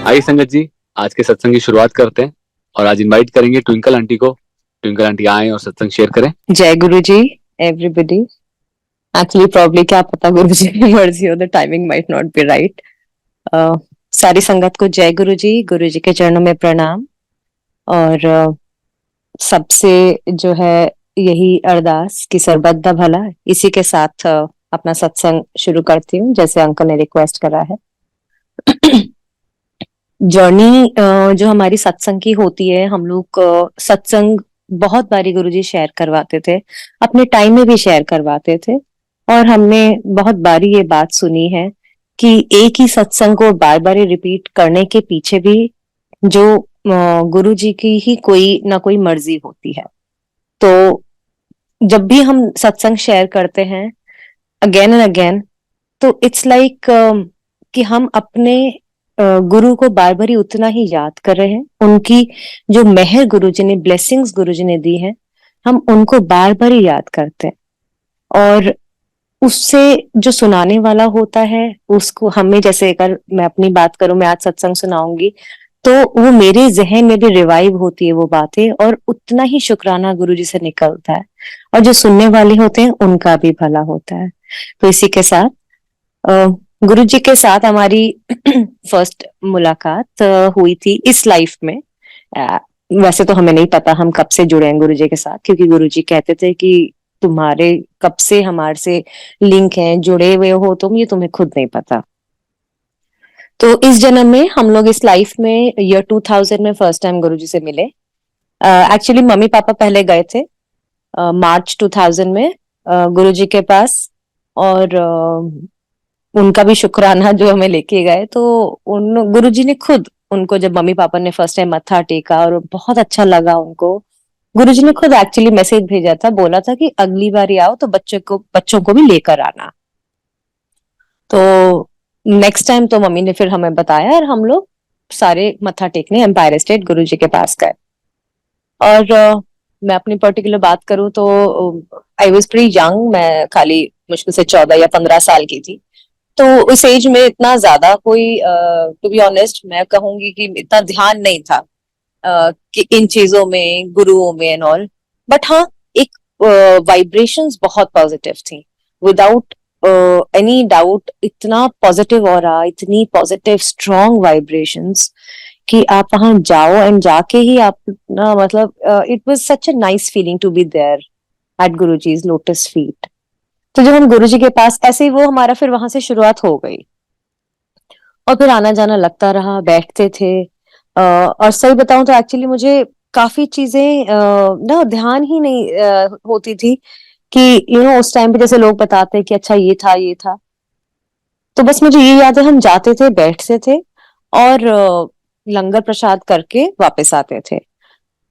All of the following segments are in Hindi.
आइए संगत जी, आज के सत्संग की शुरुआत करते हैं और आज इनवाइट करेंगे ट्विंकल आंटी को। ट्विंकल आंटी आए और सत्संग शेयर करें। जय गुरु जी एवरीबॉडी। एक्चुअली प्रॉब्ली क्या पता गुरु जी की मर्जी हो, the timing might not be right. सारी संगत को जय गुरु जी के चरणों में प्रणाम। और सबसे जो है यही अरदास कि सर्वदा दा भला। इसी के साथ अपना सत्संग शुरू करती हूँ जैसे अंकल ने रिक्वेस्ट करा है। जर्नी जो हमारी सत्संग की होती है, हम लोग सत्संग बहुत बारी गुरुजी शेयर करवाते थे, अपने टाइम में भी शेयर करवाते थे। और हमने बहुत बारी ये बात सुनी है कि एक ही सत्संग को बार बार रिपीट करने के पीछे भी जो गुरु जी की ही कोई ना कोई मर्जी होती है। तो जब भी हम सत्संग शेयर करते हैं अगेन एंड अगेन, तो इट्स लाइक कि हम अपने गुरु को बार बार ही उतना ही याद कर रहे हैं। उनकी जो मेहर गुरुजी ने, ब्लेसिंग्स गुरुजी ने दी है, हम उनको बार बार ही याद करते हैं। और उससे जो सुनाने वाला होता है उसको हमें, जैसे अगर मैं अपनी बात करूं, मैं आज सत्संग सुनाऊंगी तो वो मेरे जहन में भी रिवाइव होती है वो बातें, और उतना ही शुक्राना गुरुजी से निकलता है। और जो सुनने वाले होते हैं उनका भी भला होता है। तो इसी के साथ गुरु जी के साथ हमारी फर्स्ट मुलाकात हुई थी इस लाइफ में। अ, वैसे तो हमें नहीं पता हम कब से जुड़े हैं गुरु जी के साथ, क्योंकि गुरु जी कहते थे कि तुम्हारे कब से हमारे से लिंक हैं, जुड़े हुए हो तुम, ये तुम्हें खुद नहीं पता। तो इस जन्म में हम लोग इस लाइफ में ईयर 2000 में फर्स्ट टाइम गुरु जी से मिले। एक्चुअली मम्मी पापा पहले गए थे मार्च 2000 में गुरु जी के पास। और उनका भी शुक्राना जो हमें लेके गए। तो उन गुरुजी ने खुद उनको, जब मम्मी पापा ने फर्स्ट टाइम मत्था टेका और बहुत अच्छा लगा उनको, गुरुजी ने खुद एक्चुअली मैसेज भेजा था, बोला था कि अगली बार आओ तो बच्चों को भी लेकर आना। तो नेक्स्ट टाइम तो मम्मी ने फिर हमें बताया और हम लोग सारे मत्था टेकने एम्पायर स्टेट गुरुजी के पास गए। और मैं अपनी पर्टिकुलर बात करूं तो आई वॉज प्रीटी यंग। मैं खाली मुश्किल से 14 या 15 साल की थी। तो उस एज में इतना ज्यादा कोई, टू बी ऑनेस्ट मैं कहूंगी कि इतना ध्यान नहीं था कि इन चीजों में, गुरुओं में एंड ऑल। बट हाँ, एक वाइब्रेशंस बहुत पॉजिटिव थी, विदाउट एनी डाउट। इतना पॉजिटिव ऑरा, इतनी पॉजिटिव स्ट्रॉन्ग वाइब्रेशंस कि आप वहां जाओ एंड जाके ही आप ना, मतलब it was such a nice feeling to be there at Guruji's lotus feet. तो जब हम गुरुजी के पास, ऐसे ही वो हमारा फिर वहां से शुरुआत हो गई। और फिर आना जाना लगता रहा, बैठते थे। और सही बताऊं तो एक्चुअली मुझे काफी चीजें ना ध्यान ही नहीं होती थी कि उस टाइम पे जैसे लोग बताते हैं कि अच्छा ये था ये था। तो बस मुझे ये याद है, हम जाते थे, बैठते थे और लंगर प्रसाद करके वापस आते थे।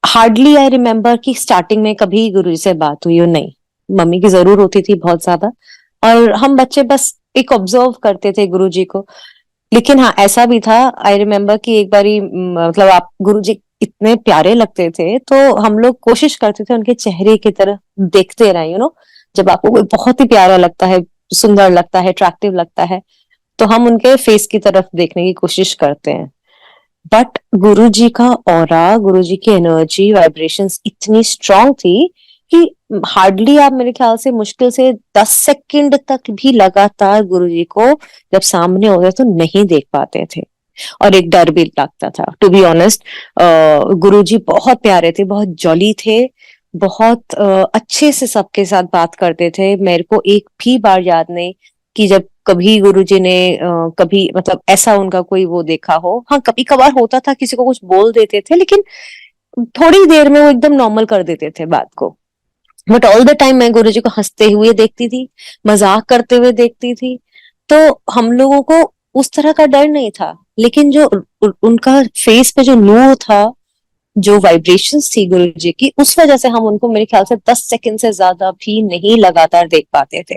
हार्डली आई रिमेम्बर कि स्टार्टिंग में कभी गुरु से बात हुई हो, नहीं। मम्मी की जरूर होती थी बहुत ज्यादा, और हम बच्चे बस एक ऑब्जर्व करते थे गुरु जी को। लेकिन हाँ, ऐसा भी था, आई रिमेम्बर कि एक बारी मतलब आप गुरु जी इतने प्यारे लगते थे तो हम लोग कोशिश करते थे उनके चेहरे की तरफ देखते रहे। जब आपको कोई बहुत ही प्यारा लगता है, सुंदर लगता है, अट्रैक्टिव लगता है, तो हम उनके फेस की तरफ देखने की कोशिश करते हैं। बट गुरु जी का ऑरा, गुरु जी की एनर्जी, वाइब्रेशंस इतनी स्ट्रांग थी कि हार्डली आप, मेरे ख्याल से मुश्किल से 10 सेकंड तक भी लगातार गुरु जी को जब सामने होते तो नहीं देख पाते थे। और एक डर भी लगता था, टू बी ऑनेस्ट। गुरु जी बहुत प्यारे थे, बहुत जॉली थे, बहुत अच्छे से सबके साथ बात करते थे। मेरे को एक भी बार याद नहीं कि जब कभी गुरुजी ने कभी, मतलब ऐसा उनका कोई वो देखा हो। हाँ, कभी कभार होता था, किसी को कुछ बोल देते थे, लेकिन थोड़ी देर में वो एकदम नॉर्मल कर देते थे बात को। बट ऑल द टाइम मैं गुरुजी को हंसते हुए देखती थी, मजाक करते हुए देखती थी। तो हम लोगों को उस तरह का डर नहीं था, लेकिन जो उनका फेस पे जो नूर था, जो वाइब्रेशंस थी गुरुजी की, उस वजह से हम उनको, मेरे ख्याल से 10 सेकंड से ज्यादा भी नहीं लगातार देख पाते थे।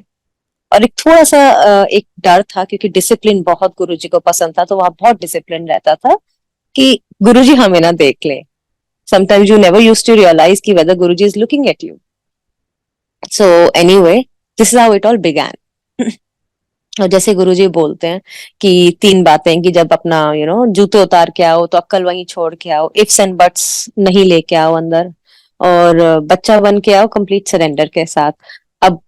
और एक थोड़ा सा एक डर था, क्योंकि डिसिप्लिन बहुत गुरुजी को पसंद था, तो वहां बहुत डिसिप्लिन रहता था कि गुरुजी हमें ना देख ले। Sometimes you never used to realise कि whether Guruji is looking at you. So anyway, this is how it all began. और जैसे गुरुजी बोलते हैं कि 3 बातें, कि जब अपना जूते उतार के आओ तो अक्ल वहीं छोड़ के आओ, इफ्स एंड बट्स नहीं लेके आओ अंदर, और बच्चा बन के आओ कंप्लीट सरेंडर के साथ। अब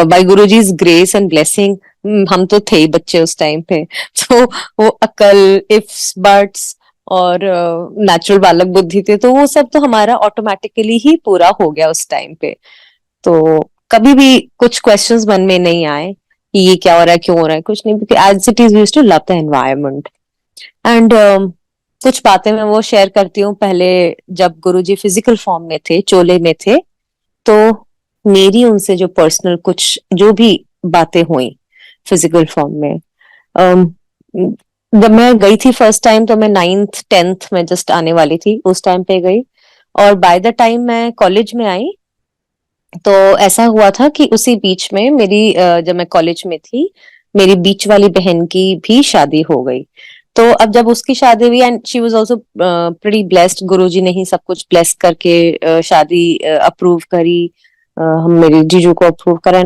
by Guruji's grace and blessing, हम तो थे ही बच्चे उस टाइम पे, तो वो अक्ल, इफ्स, बट्स और नेचुरल बालक बुद्धि थे, तो वो सब तो हमारा ऑटोमेटिकली ही पूरा हो गया उस टाइम पे। तो कभी भी कुछ क्वेश्चंस मन में नहीं आए कि ये क्या हो रहा है, क्यों हो रहा है, कुछ नहीं, क्योंकि as it is we used to love the environment. And कुछ बातें मैं वो शेयर करती हूँ। पहले जब गुरुजी फिजिकल फॉर्म में थे, चोले में थे, तो मेरी उनसे जो पर्सनल कुछ जो भी बातें हुई फिजिकल फॉर्म में, अम, जब मैं गई थी फर्स्ट टाइम, तो मैं 9th 10th में जस्ट आने वाली थी, उस टाइम पे गई। और बाय द टाइम मैं कॉलेज में आई, तो ऐसा हुआ था कि उसी बीच में मेरी जब मैं कॉलेज में थी, मेरी बीच वाली बहन की भी शादी हो गई। तो अब जब उसकी शादी हुई, and she was also pretty blessed, Guruji ने ही सब कुछ ब्लेस करके शादी अप्रूव करी, हम मेरे जीजू को अप्रूव करा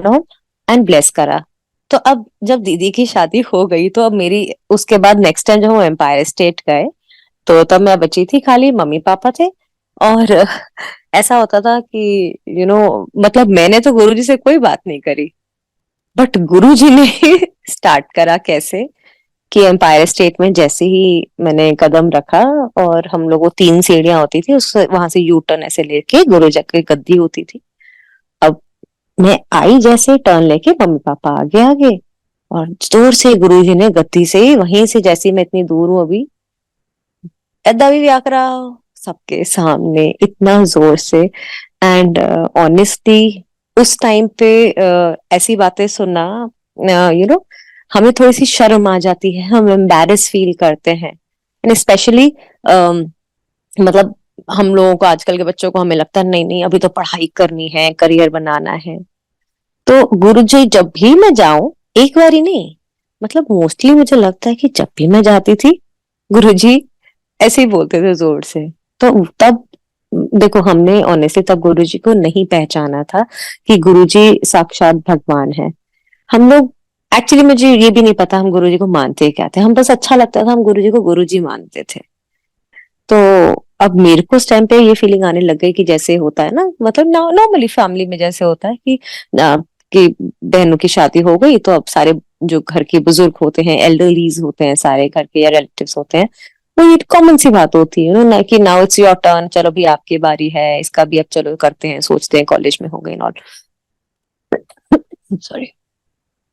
एंड ब्लेस करा। तो अब जब दीदी की शादी हो गई, तो अब मेरी उसके बाद नेक्स्ट टाइम जब हम एम्पायर स्टेट गए, तो तब मैं बची थी, खाली मम्मी पापा थे। और ऐसा होता था कि मतलब मैंने तो गुरुजी से कोई बात नहीं करी, बट गुरुजी ने स्टार्ट करा कैसे, कि एम्पायर स्टेट में जैसे ही मैंने कदम रखा, और हम लोग, वो 3 सीढ़ियां होती थी, उस वहां से यू टर्न ऐसे लेके गुरुजी की गद्दी होती थी। अब मैं आई जैसे टर्न लेके, मम्मी पापा आगे आगे, और जोर से गुरुजी ने गद्दी से ही, वहीं से, जैसे ही मैं इतनी दूर हूं अभी, ऐदा भी व्याकरा सबके सामने इतना जोर से। एंड ऑनेस्टली उस टाइम पे ऐसी बातें सुनना, हमें थोड़ी सी शर्म आ जाती है, हम एम्बैरेस फील करते हैं। एंड स्पेशली मतलब हम लोगों को, आजकल के बच्चों को, हमें लगता है नहीं नहीं, अभी तो पढ़ाई करनी है, करियर बनाना है। तो गुरुजी जब भी मैं जाऊं, एक बार ही नहीं, मतलब मोस्टली मुझे लगता है कि जब भी मैं जाती थी, गुरुजी ऐसे ही बोलते थे जोर से। तो तब देखो, हमने ऑनेस्टली तब गुरुजी को नहीं पहचाना था कि गुरुजी साक्षात भगवान है। हम लोग, एक्चुअली मुझे ये भी नहीं पता हम गुरुजी को मानते क्या थे, हम बस अच्छा लगता था, हम गुरुजी को गुरुजी मानते थे। तो अब मेरे को उस टाइम पे ये फीलिंग आने लग गई कि जैसे होता है ना, मतलब नॉर्मली फैमिली में जैसे होता है कि बहनों की शादी हो गई, तो अब सारे जो घर के बुजुर्ग होते हैं, एल्डरलीज होते हैं, सारे घर के या रिलेटिव्स होते हैं, वो ये कॉमन सी बात होती है ना, कि नाउ इट्स योर टर्न, चलो भी आपकी बारी है, इसका भी अब चलो करते हैं, सोचते हैं, कॉलेज में हो गई नॉट, सॉरी।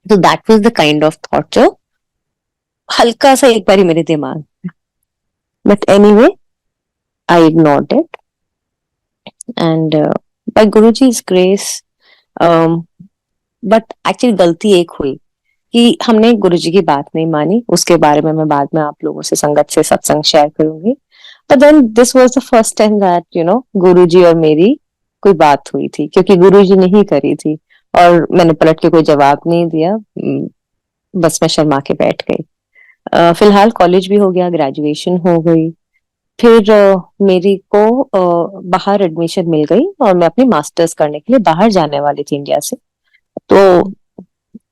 तो that was the kind of thought जो हल्का सा एक बारी मेरे दिमाग, but anyway I ignored it. And by गुरुजी's ग्रेस, बट एक्चुअली गलती एक हुई कि हमने गुरुजी की बात नहीं मानी, उसके बारे में मैं बाद में आप लोगों से, संगत से, सत्संग शेयर करूंगी। But then this was the first time that Guruji और मेरी कोई बात हुई थी, क्योंकि गुरुजी ने ही करी थी, और मैंने पलट के कोई जवाब नहीं दिया। बस मैं शर्मा के बैठ गई। फिलहाल कॉलेज भी हो गया, ग्रेजुएशन हो गई, फिर मेरी को बाहर एडमिशन मिल गई, और मैं अपनी मास्टर्स करने के लिए बाहर जाने वाली थी इंडिया से। तो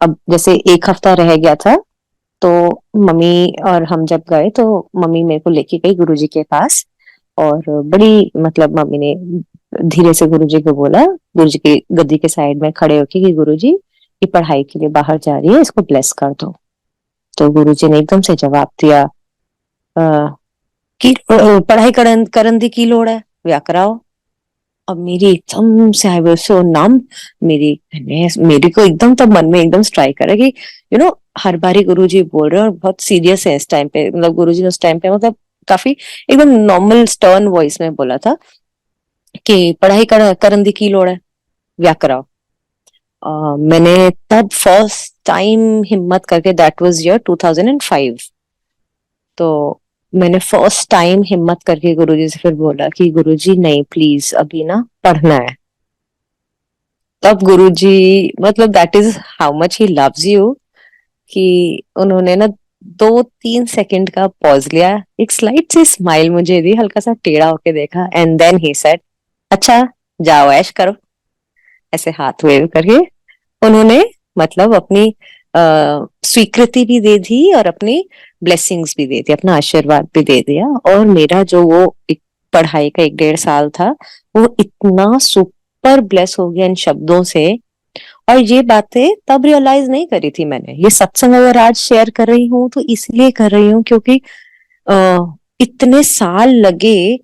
अब जैसे एक हफ्ता रह गया था, तो मम्मी और हम जब गए, तो मम्मी मेरे को लेके गई गुरुजी के पास, और बड़ी, मतलब मम्मी ने धीरे से गुरुजी को बोला, गुरुजी की गद्दी के साइड में खड़े होके, कि गुरुजी ये पढ़ाई के लिए बाहर जा रही है, इसको ब्लेस कर दो। तो गुरुजी ने एकदम से जवाब दिया, कि पढ़ाई करन दी की लोड़ है, व्याकराओ। अब मेरी एकदम से, आई वाज सो नम, मेरी को एकदम तब मन में एकदम स्ट्राइक करा कि हर बारी गुरुजी बोल रहे हैं, और बहुत सीरियस है इस टाइम पे, मतलब गुरुजी ने उस टाइम पे, मतलब काफी एकदम नॉर्मल स्टर्न वॉइस में बोला था कि पढ़ाई करन दी की लोड़ है, व्याकराओ। मैंने तब फर्स्ट टाइम हिम्मत करके, दैट वाज ईयर 2005, तो मैंने फर्स्ट टाइम हिम्मत करके गुरुजी से फिर बोला कि गुरुजी नहीं, प्लीज अभी ना पढ़ना है। तब गुरुजी, मतलब that is how much he loves you, कि उन्होंने ना 2-3 सेकंड का पॉज लिया, एक स्लाइट सी स्माइल मुझे दी, हल्का सा टेढ़ा होके देखा, एंड देन ही सेड, अच्छा जाओ ऐश करो, ऐसे हाथ वेव करके उन्होंने, मतलब अपनी स्वीकृति भी दे दी और अपनी ब्लेसिंग्स भी दे दी, अपना आशीर्वाद भी दे दिया। और मेरा जो वो एक पढ़ाई का 1-1.5 साल था, वो इतना सुपर ब्लेस हो गया इन शब्दों से। और ये बातें तब रियलाइज नहीं करी थी मैंने। ये सत्संग अगर आज शेयर कर रही हूँ तो इसलिए कर रही हूँ क्योंकि इतने साल लगे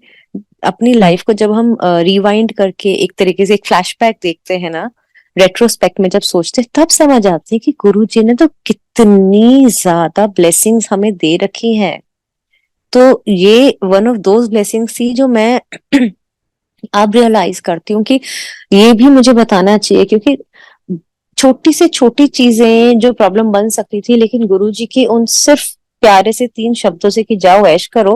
अपनी लाइफ को, जब हम रिवाइंड करके एक तरीके से एक फ्लैशबैक देखते हैं ना, रेट्रोस्पेक्ट में जब सोचते हैं, तब समझ आती है कि गुरु जी ने तो कितनी ज्यादा ब्लेसिंग्स हमें दे रखी हैं। तो ये वन ऑफ दोज ब्लेसिंग्स थी जो मैं अब रियलाइज करती हूँ कि ये भी मुझे बताना चाहिए, क्योंकि छोटी से छोटी चीजें जो प्रॉब्लम बन सकती थी, लेकिन गुरुजी की उन सिर्फ प्यारे से 3 शब्दों से कि जाओ ऐश करो,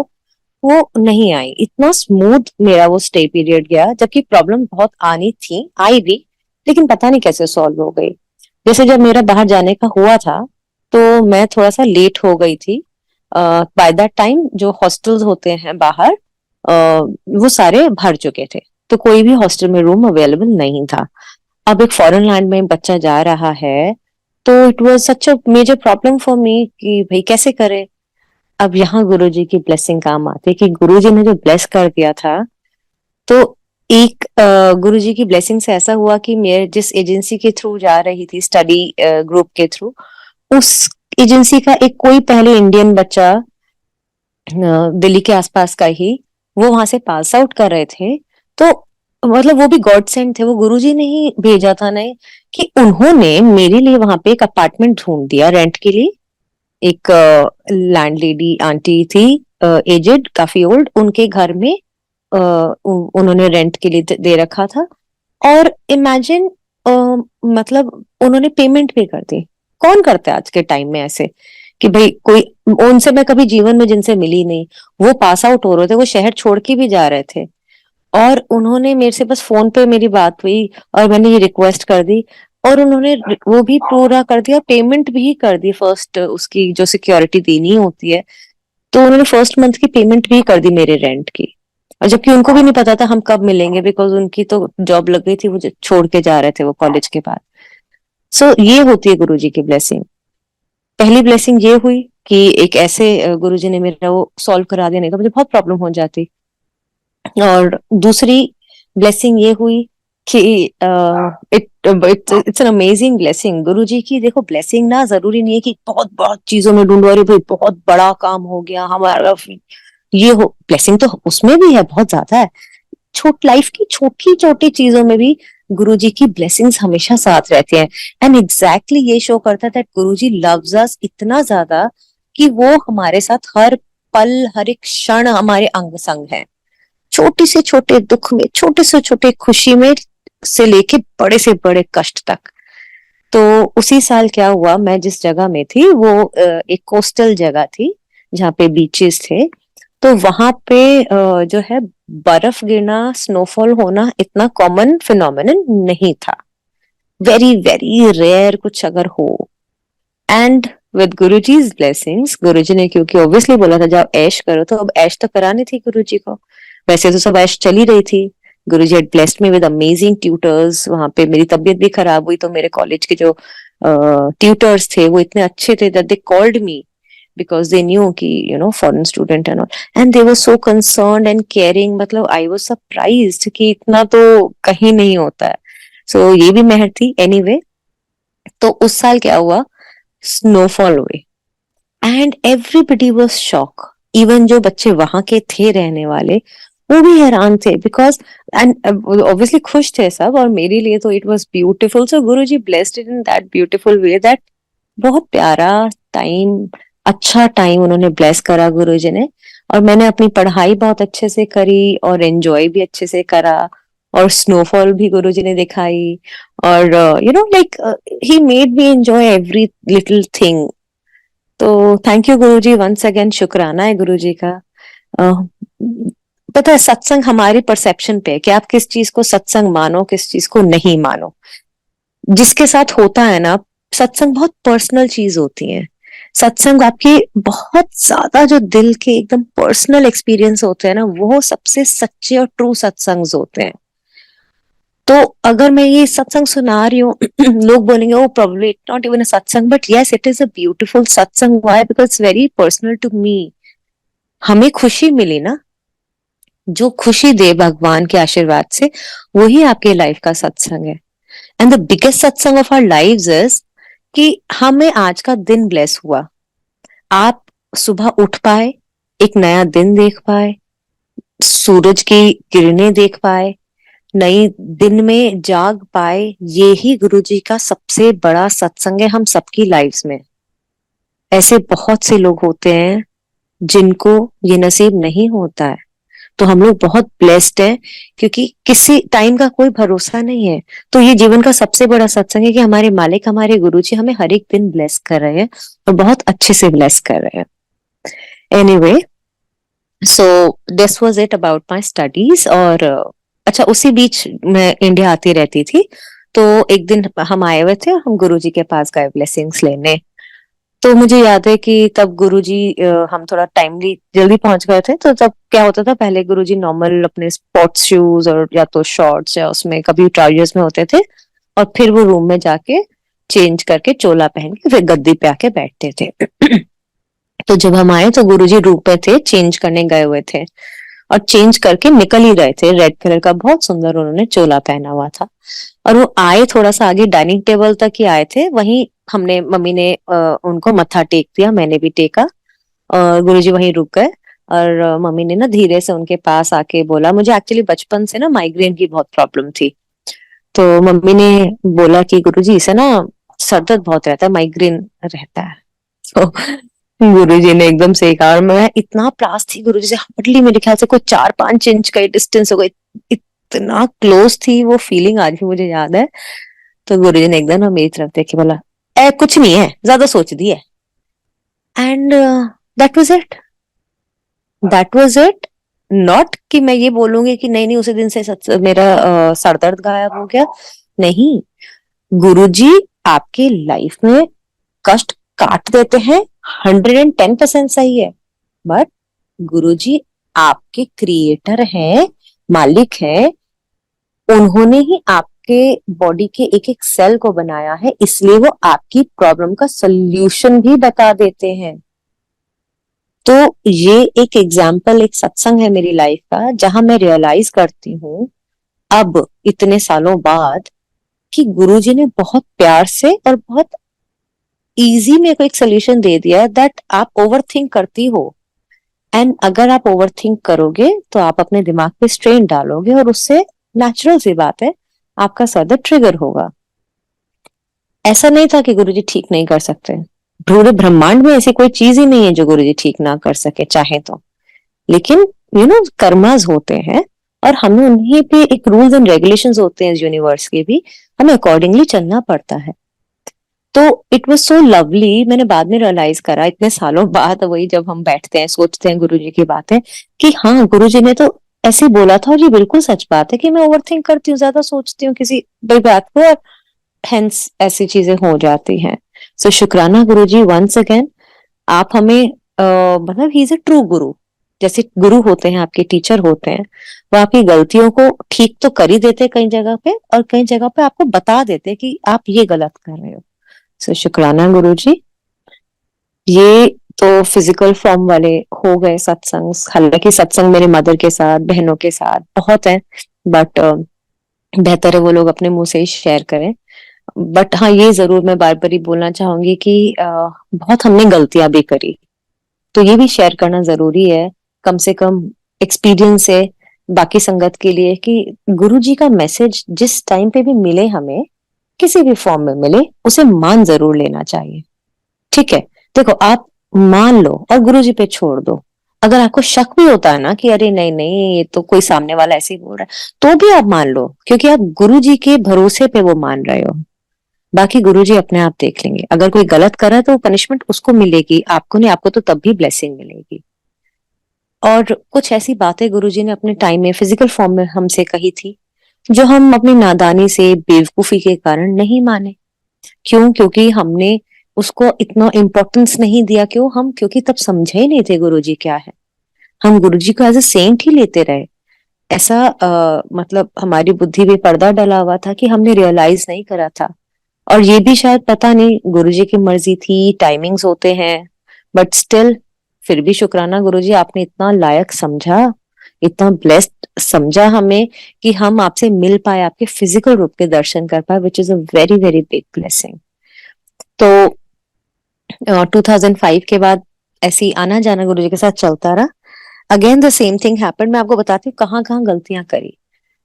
वो नहीं आई। इतना स्मूथ मेरा वो स्टे पीरियड गया, जबकि प्रॉब्लम बहुत आनी थी, आई भी, लेकिन पता नहीं कैसे सॉल्व हो गई। जैसे जब मेरा बाहर जाने का हुआ था तो मैं थोड़ा सा लेट हो गई थी। बाय दैट टाइम जो हॉस्टल्स होते हैं बाहर, वो सारे भर चुके थे, तो कोई भी हॉस्टल में रूम अवेलेबल नहीं था। अब एक फॉरेन लैंड में बच्चा जा रहा है, तो it was such a major problem for me कि भाई कैसे करे। अब यहाँ गुरुजी की ब्लेसिंग काम आती है कि गुरुजी ने जो ब्लेस कर दिया था, तो एक गुरुजी की ब्लेसिंग से ऐसा हुआ कि मैं जिस एजेंसी के थ्रू जा रही थी, स्टडी ग्रुप के थ्रू, उस एजेंसी का एक कोई पहले इंडियन बच्चा, दिल्ली के आसपास का ही, वो वहां से पास आउट कर रहे थे। तो मतलब वो भी गॉड सेंड थे, वो गुरुजी ने ही भेजा था, नहीं कि उन्होंने मेरे लिए वहां पे एक अपार्टमेंट ढूंढ दिया रेंट के लिए। एक लैंडलेडी आंटी थी, एजेड, काफी ओल्ड, उनके घर में उन्होंने रेंट के लिए दे रखा था। और इमेजिन, मतलब उन्होंने पेमेंट भी कर दी। कौन करता है आज के टाइम में ऐसे कि भाई कोई, उनसे मैं कभी जीवन में जिनसे मिली नहीं, वो पास आउट हो रहे थे, वो शहर छोड़ के भी जा रहे थे, और उन्होंने मेरे से बस फोन पे मेरी बात हुई और मैंने ये रिक्वेस्ट कर दी, और उन्होंने वो भी पूरा कर दिया, पेमेंट भी कर दी, फर्स्ट उसकी जो सिक्योरिटी देनी होती है, तो उन्होंने फर्स्ट मंथ की पेमेंट भी कर दी मेरे रेंट की। और जबकि उनको भी नहीं पता था हम कब मिलेंगे, बिकॉज उनकी तो जॉब लग गई थी, वो छोड़ के जा रहे थे वो कॉलेज के बाद। सो ये होती है गुरुजी की ब्लेसिंग। पहली ब्लेसिंग ये हुई कि एक ऐसे गुरुजी ने मेरा वो सॉल्व करा दिया, नहीं तो मुझे बहुत प्रॉब्लम हो जाती। और दूसरी ब्लेसिंग ये हुई कि इट्स एन अमेजिंग ब्लेसिंग गुरुजी की। देखो, ब्लेसिंग ना जरूरी नहीं है कि बहुत बहुत चीजों में ढूंढो, अरे भाई बहुत बड़ा काम हो गया हमारा, ये हो। ब्लेसिंग तो उसमें भी है, बहुत ज्यादा है। छोट लाइफ की छोटी छोटी चीजों में भी गुरुजी की ब्लेसिंग्स हमेशा साथ रहती हैं। एंड एग्जैक्टली ये शो करता है दैट गुरुजी लव्स अस इतना ज्यादा कि वो हमारे साथ हर पल, हर एक क्षण हमारे अंग संग है। छोटे से छोटे दुख में, छोटे से छोटे खुशी में, से लेके बड़े से बड़े कष्ट तक। तो उसी साल क्या हुआ, मैं जिस जगह में थी वो एक कोस्टल जगह थी जहाँ पे बीचेस थे। तो वहां पे जो है, बर्फ गिरना, स्नोफॉल होना इतना कॉमन फिनोमिनन नहीं था, वेरी वेरी रेयर कुछ अगर हो। एंड विद गुरुजीज ब्लेसिंग्स, गुरुजी ने क्योंकि ऑब्वियसली बोला था जाओ ऐश करो, तो अब ऐश तो करानी थी गुरुजी को। वैसे तो सब ऐश चली रही थी। गुरुजी had blessed me with amazing tutors। वहां पे मेरी तबीयत भी खराब हुई तो मेरे कॉलेज के जो ट्यूटर्स थे वो इतने अच्छे थे that they called me because they knew कि foreign student and all, and they were so concerned and caring। मतलब I was surprised कि इतना तो कहीं नहीं होता है। So ये भी मेहर थी। Anyway, तो उस साल क्या हुआ, स्नोफॉल हुई and everybody was shock. Even जो बच्चे वहां के थे रहने वाले, वो भी हैरान थे, बिकॉज एंड ऑब्वियसली खुश थे सब, और मेरे लिए तो it was beautiful. So Guruji blessed it in that beautiful way that बहुत प्यारा टाइम, अच्छा टाइम उन्होंने ब्लेस करा गुरुजी ने। और मैंने अपनी पढ़ाई बहुत अच्छे से करी और एंजॉय भी अच्छे से करा, और स्नोफॉल भी गुरुजी ने दिखाई। और like he made me enjoy every little thing. तो thank you Guruji, once again शुक्राना है गुरुजी का। अ, पता है, सत्संग हमारी परसेप्शन पे है कि आप किस चीज को सत्संग मानो, किस चीज को नहीं मानो। जिसके साथ होता है ना, सत्संग बहुत पर्सनल चीज होती है। सत्संग आपके बहुत ज्यादा जो दिल के एकदम पर्सनल एक्सपीरियंस होते हैं ना, वो सबसे सच्चे और ट्रू सत्संग्स होते हैं। तो अगर मैं ये सत्संग सुना रही हूँ लोग बोलेंगे oh probably it not even a satsang, but yes it is a beautiful satsang. Why? Because it's very personal to me. हमें खुशी मिली ना, जो खुशी दे भगवान के आशीर्वाद से, वही आपके लाइफ का सत्संग है। एंड द बिगेस्ट सत्संग ऑफ आवर लाइव्स इज कि हमें आज का दिन ब्लेस हुआ। आप सुबह उठ पाए, एक नया दिन देख पाए, सूरज की किरणें देख पाए, नई दिन में जाग पाए, ये ही गुरु जी का सबसे बड़ा सत्संग है हम सबकी लाइफ्स में। ऐसे बहुत से लोग होते हैं जिनको ये नसीब नहीं होता है। तो हम लोग बहुत ब्लेस्ड हैं, क्योंकि किसी टाइम का कोई भरोसा नहीं है। तो ये जीवन का सबसे बड़ा सत्संग है कि हमारे मालिक, हमारे गुरु जी हमें हर एक दिन ब्लेस कर रहे हैं, और बहुत अच्छे से ब्लेस कर रहे हैं। Anyway, so this was it about my studies. और अच्छा, उसी बीच मैं इंडिया आती रहती थी। तो एक दिन हम आए हुए थे, हम गुरुजी के पास गए ब्लेसिंग्स लेने। तो मुझे याद है कि तब गुरुजी, हम थोड़ा टाइमली जल्दी पहुंच गए थे। तो तब क्या होता था, पहले गुरुजी नॉर्मल अपने स्पोर्ट्स शूज और या तो शॉर्ट्स या उसमें कभी ट्राउजर्स में होते थे, और फिर वो रूम में जाके चेंज करके चोला पहन के फिर गद्दी पे आके बैठते थे। तो जब हम आए तो गुरुजी रूम पे थे, चेंज करने गए हुए थे, और चेंज करके निकल ही रहे थे। रेड कलर का बहुत सुंदर उन्होंने चोला पहना हुआ था, और वो आए थोड़ा सा आगे डाइनिंग टेबल तक ही आए थे। वहीं हमने, मम्मी ने उनको मत्था टेक दिया, मैंने भी टेका, और गुरुजी वहीं रुक गए। और मम्मी ने ना धीरे से उनके पास आके बोला, मुझे एक्चुअली बचपन से ना माइग्रेन की बहुत प्रॉब्लम थी। तो मम्मी ने बोला कि गुरुजी इसे ना सर दर्द बहुत रहता है, माइग्रेन रहता है। तो गुरुजी ने एकदम से कहा, और मैं इतना पास थी गुरुजी से, हार्डली मेरे ख्याल से कोई 4-5 इंच का डिस्टेंस हो गई, इतना क्लोज थी वो फीलिंग, आज भी मुझे याद है। तो गुरुजी ने एकदम ना मेरी तरफ देख के बोला, ए कुछ नहीं है, ज्यादा सोच दी है। And that was it, that was it. Not कि मैं ये बोलूंगी कि नहीं नहीं उसी दिन से मेरा सर दर्द गायब हो गया, नहीं। गुरुजी आपके लाइफ में कष्ट काट देते हैं, 110% सही है, बट गुरुजी आपके क्रिएटर हैं, मालिक हैं। उन्होंने ही आपके बॉडी के एक एक सेल को बनाया है, इसलिए वो आपकी प्रॉब्लम का सल्यूशन भी बता देते हैं। तो ये एक एग्जाम्पल, एक सत्संग है मेरी लाइफ का, जहां मैं रियलाइज करती हूँ अब इतने सालों बाद कि गुरुजी ने बहुत प्यार से और बहुत इजी मेरे को एक सोल्यूशन दे दिया, दैट आप ओवर थिंक करती हो। एंड अगर आप ओवर थिंक करोगे तो आप अपने दिमाग पे स्ट्रेन डालोगे, और उससे नेचुरल सी बात है आपका सर दर्द ट्रिगर होगा। ऐसा नहीं था कि गुरुजी ठीक नहीं कर सकते, पूरे ब्रह्मांड में ऐसी कोई चीज ही नहीं है जो गुरुजी ठीक ना कर सके चाहे तो। लेकिन कर्मास होते हैं, और हमें उन्हीं पे एक रूल्स एंड रेगुलेशंस होते हैं यूनिवर्स के भी, हमें अकॉर्डिंगली चलना पड़ता है। तो इट वाज सो लवली, मैंने बाद में रियलाइज करा इतने सालों बाद, वही जब हम बैठते हैं सोचते हैं गुरुजी की बातें, कि हाँ गुरुजी ने तो ऐसे बोला था, और ये बिल्कुल सच बात है कि मैं ओवर थिंक करती हूँ, ज्यादा सोचती हूँ किसी बड़ी बात को, और हेंस ऐसी चीजें हो जाती हैं। सो शुक्राना गुरुजी वंस अगेन। आप हमें मतलब ही इज अ ट्रू गुरु। जैसे गुरु होते हैं, आपके टीचर होते हैं, वो आपकी गलतियों को ठीक तो कर ही देते कई जगह पे, और कई जगह पे आपको बता देते कि आप ये गलत कर रहे हो। सो शुक्राना गुरुजी। ये तो फिजिकल फॉर्म वाले हो गए सत्संग। हालांकि सत्संग मेरे मदर के साथ, बहनों के साथ बहुत है, बट बेहतर है वो लोग अपने मुंह से ही शेयर करें। बट हाँ, ये जरूर मैं बार बार ही बोलना चाहूंगी कि बहुत हमने गलतियां भी करी, तो ये भी शेयर करना जरूरी है, कम से कम एक्सपीरियंस है बाकी संगत के लिए, कि गुरु जी का मैसेज जिस टाइम पे भी मिले हमें, किसी भी फॉर्म में मिले, उसे मान जरूर लेना चाहिए। ठीक है, देखो आप मान लो और गुरु जी पे छोड़ दो। अगर आपको शक भी होता है ना कि अरे नहीं नहीं ये तो कोई सामने वाला ऐसे ही बोल रहा है, तो भी आप मान लो, क्योंकि आप गुरु जी के भरोसे पे वो मान रहे हो। बाकी गुरुजी अपने आप देख लेंगे। अगर कोई गलत कर रहा है तो पनिशमेंट उसको मिलेगी, आपको नहीं। आपको तो तब भी ब्लेसिंग मिलेगी। और कुछ ऐसी बातें गुरुजी ने अपने टाइम में फिजिकल फॉर्म में हमसे कही थी, जो हम अपनी नादानी से, बेवकूफी के कारण नहीं माने। क्यों? क्योंकि हमने उसको इतना इम्पोर्टेंस नहीं दिया। क्यों? क्योंकि तब समझे ही नहीं थे गुरुजी क्या है। हम गुरुजी को एज ए सेंट ही लेते रहे। ऐसा मतलब हमारी बुद्धि में पर्दा डला हुआ था कि हमने रियलाइज नहीं करा था। और ये भी शायद पता नहीं गुरुजी की मर्जी थी, टाइमिंग्स होते हैं, बट स्टिल फिर भी शुक्राना गुरुजी, आपने इतना लायक समझा, इतना ब्लेस्ड समझा हमें कि हम आपसे मिल पाए, आपके फिजिकल रूप के दर्शन कर पाए, which is a very very big blessing. तो 2005 के बाद ऐसे ही आना जाना गुरुजी के साथ चलता रहा। Again the same thing happened. मैं आपको बताती हूँ कहाँ कहाँ गलतियां करी।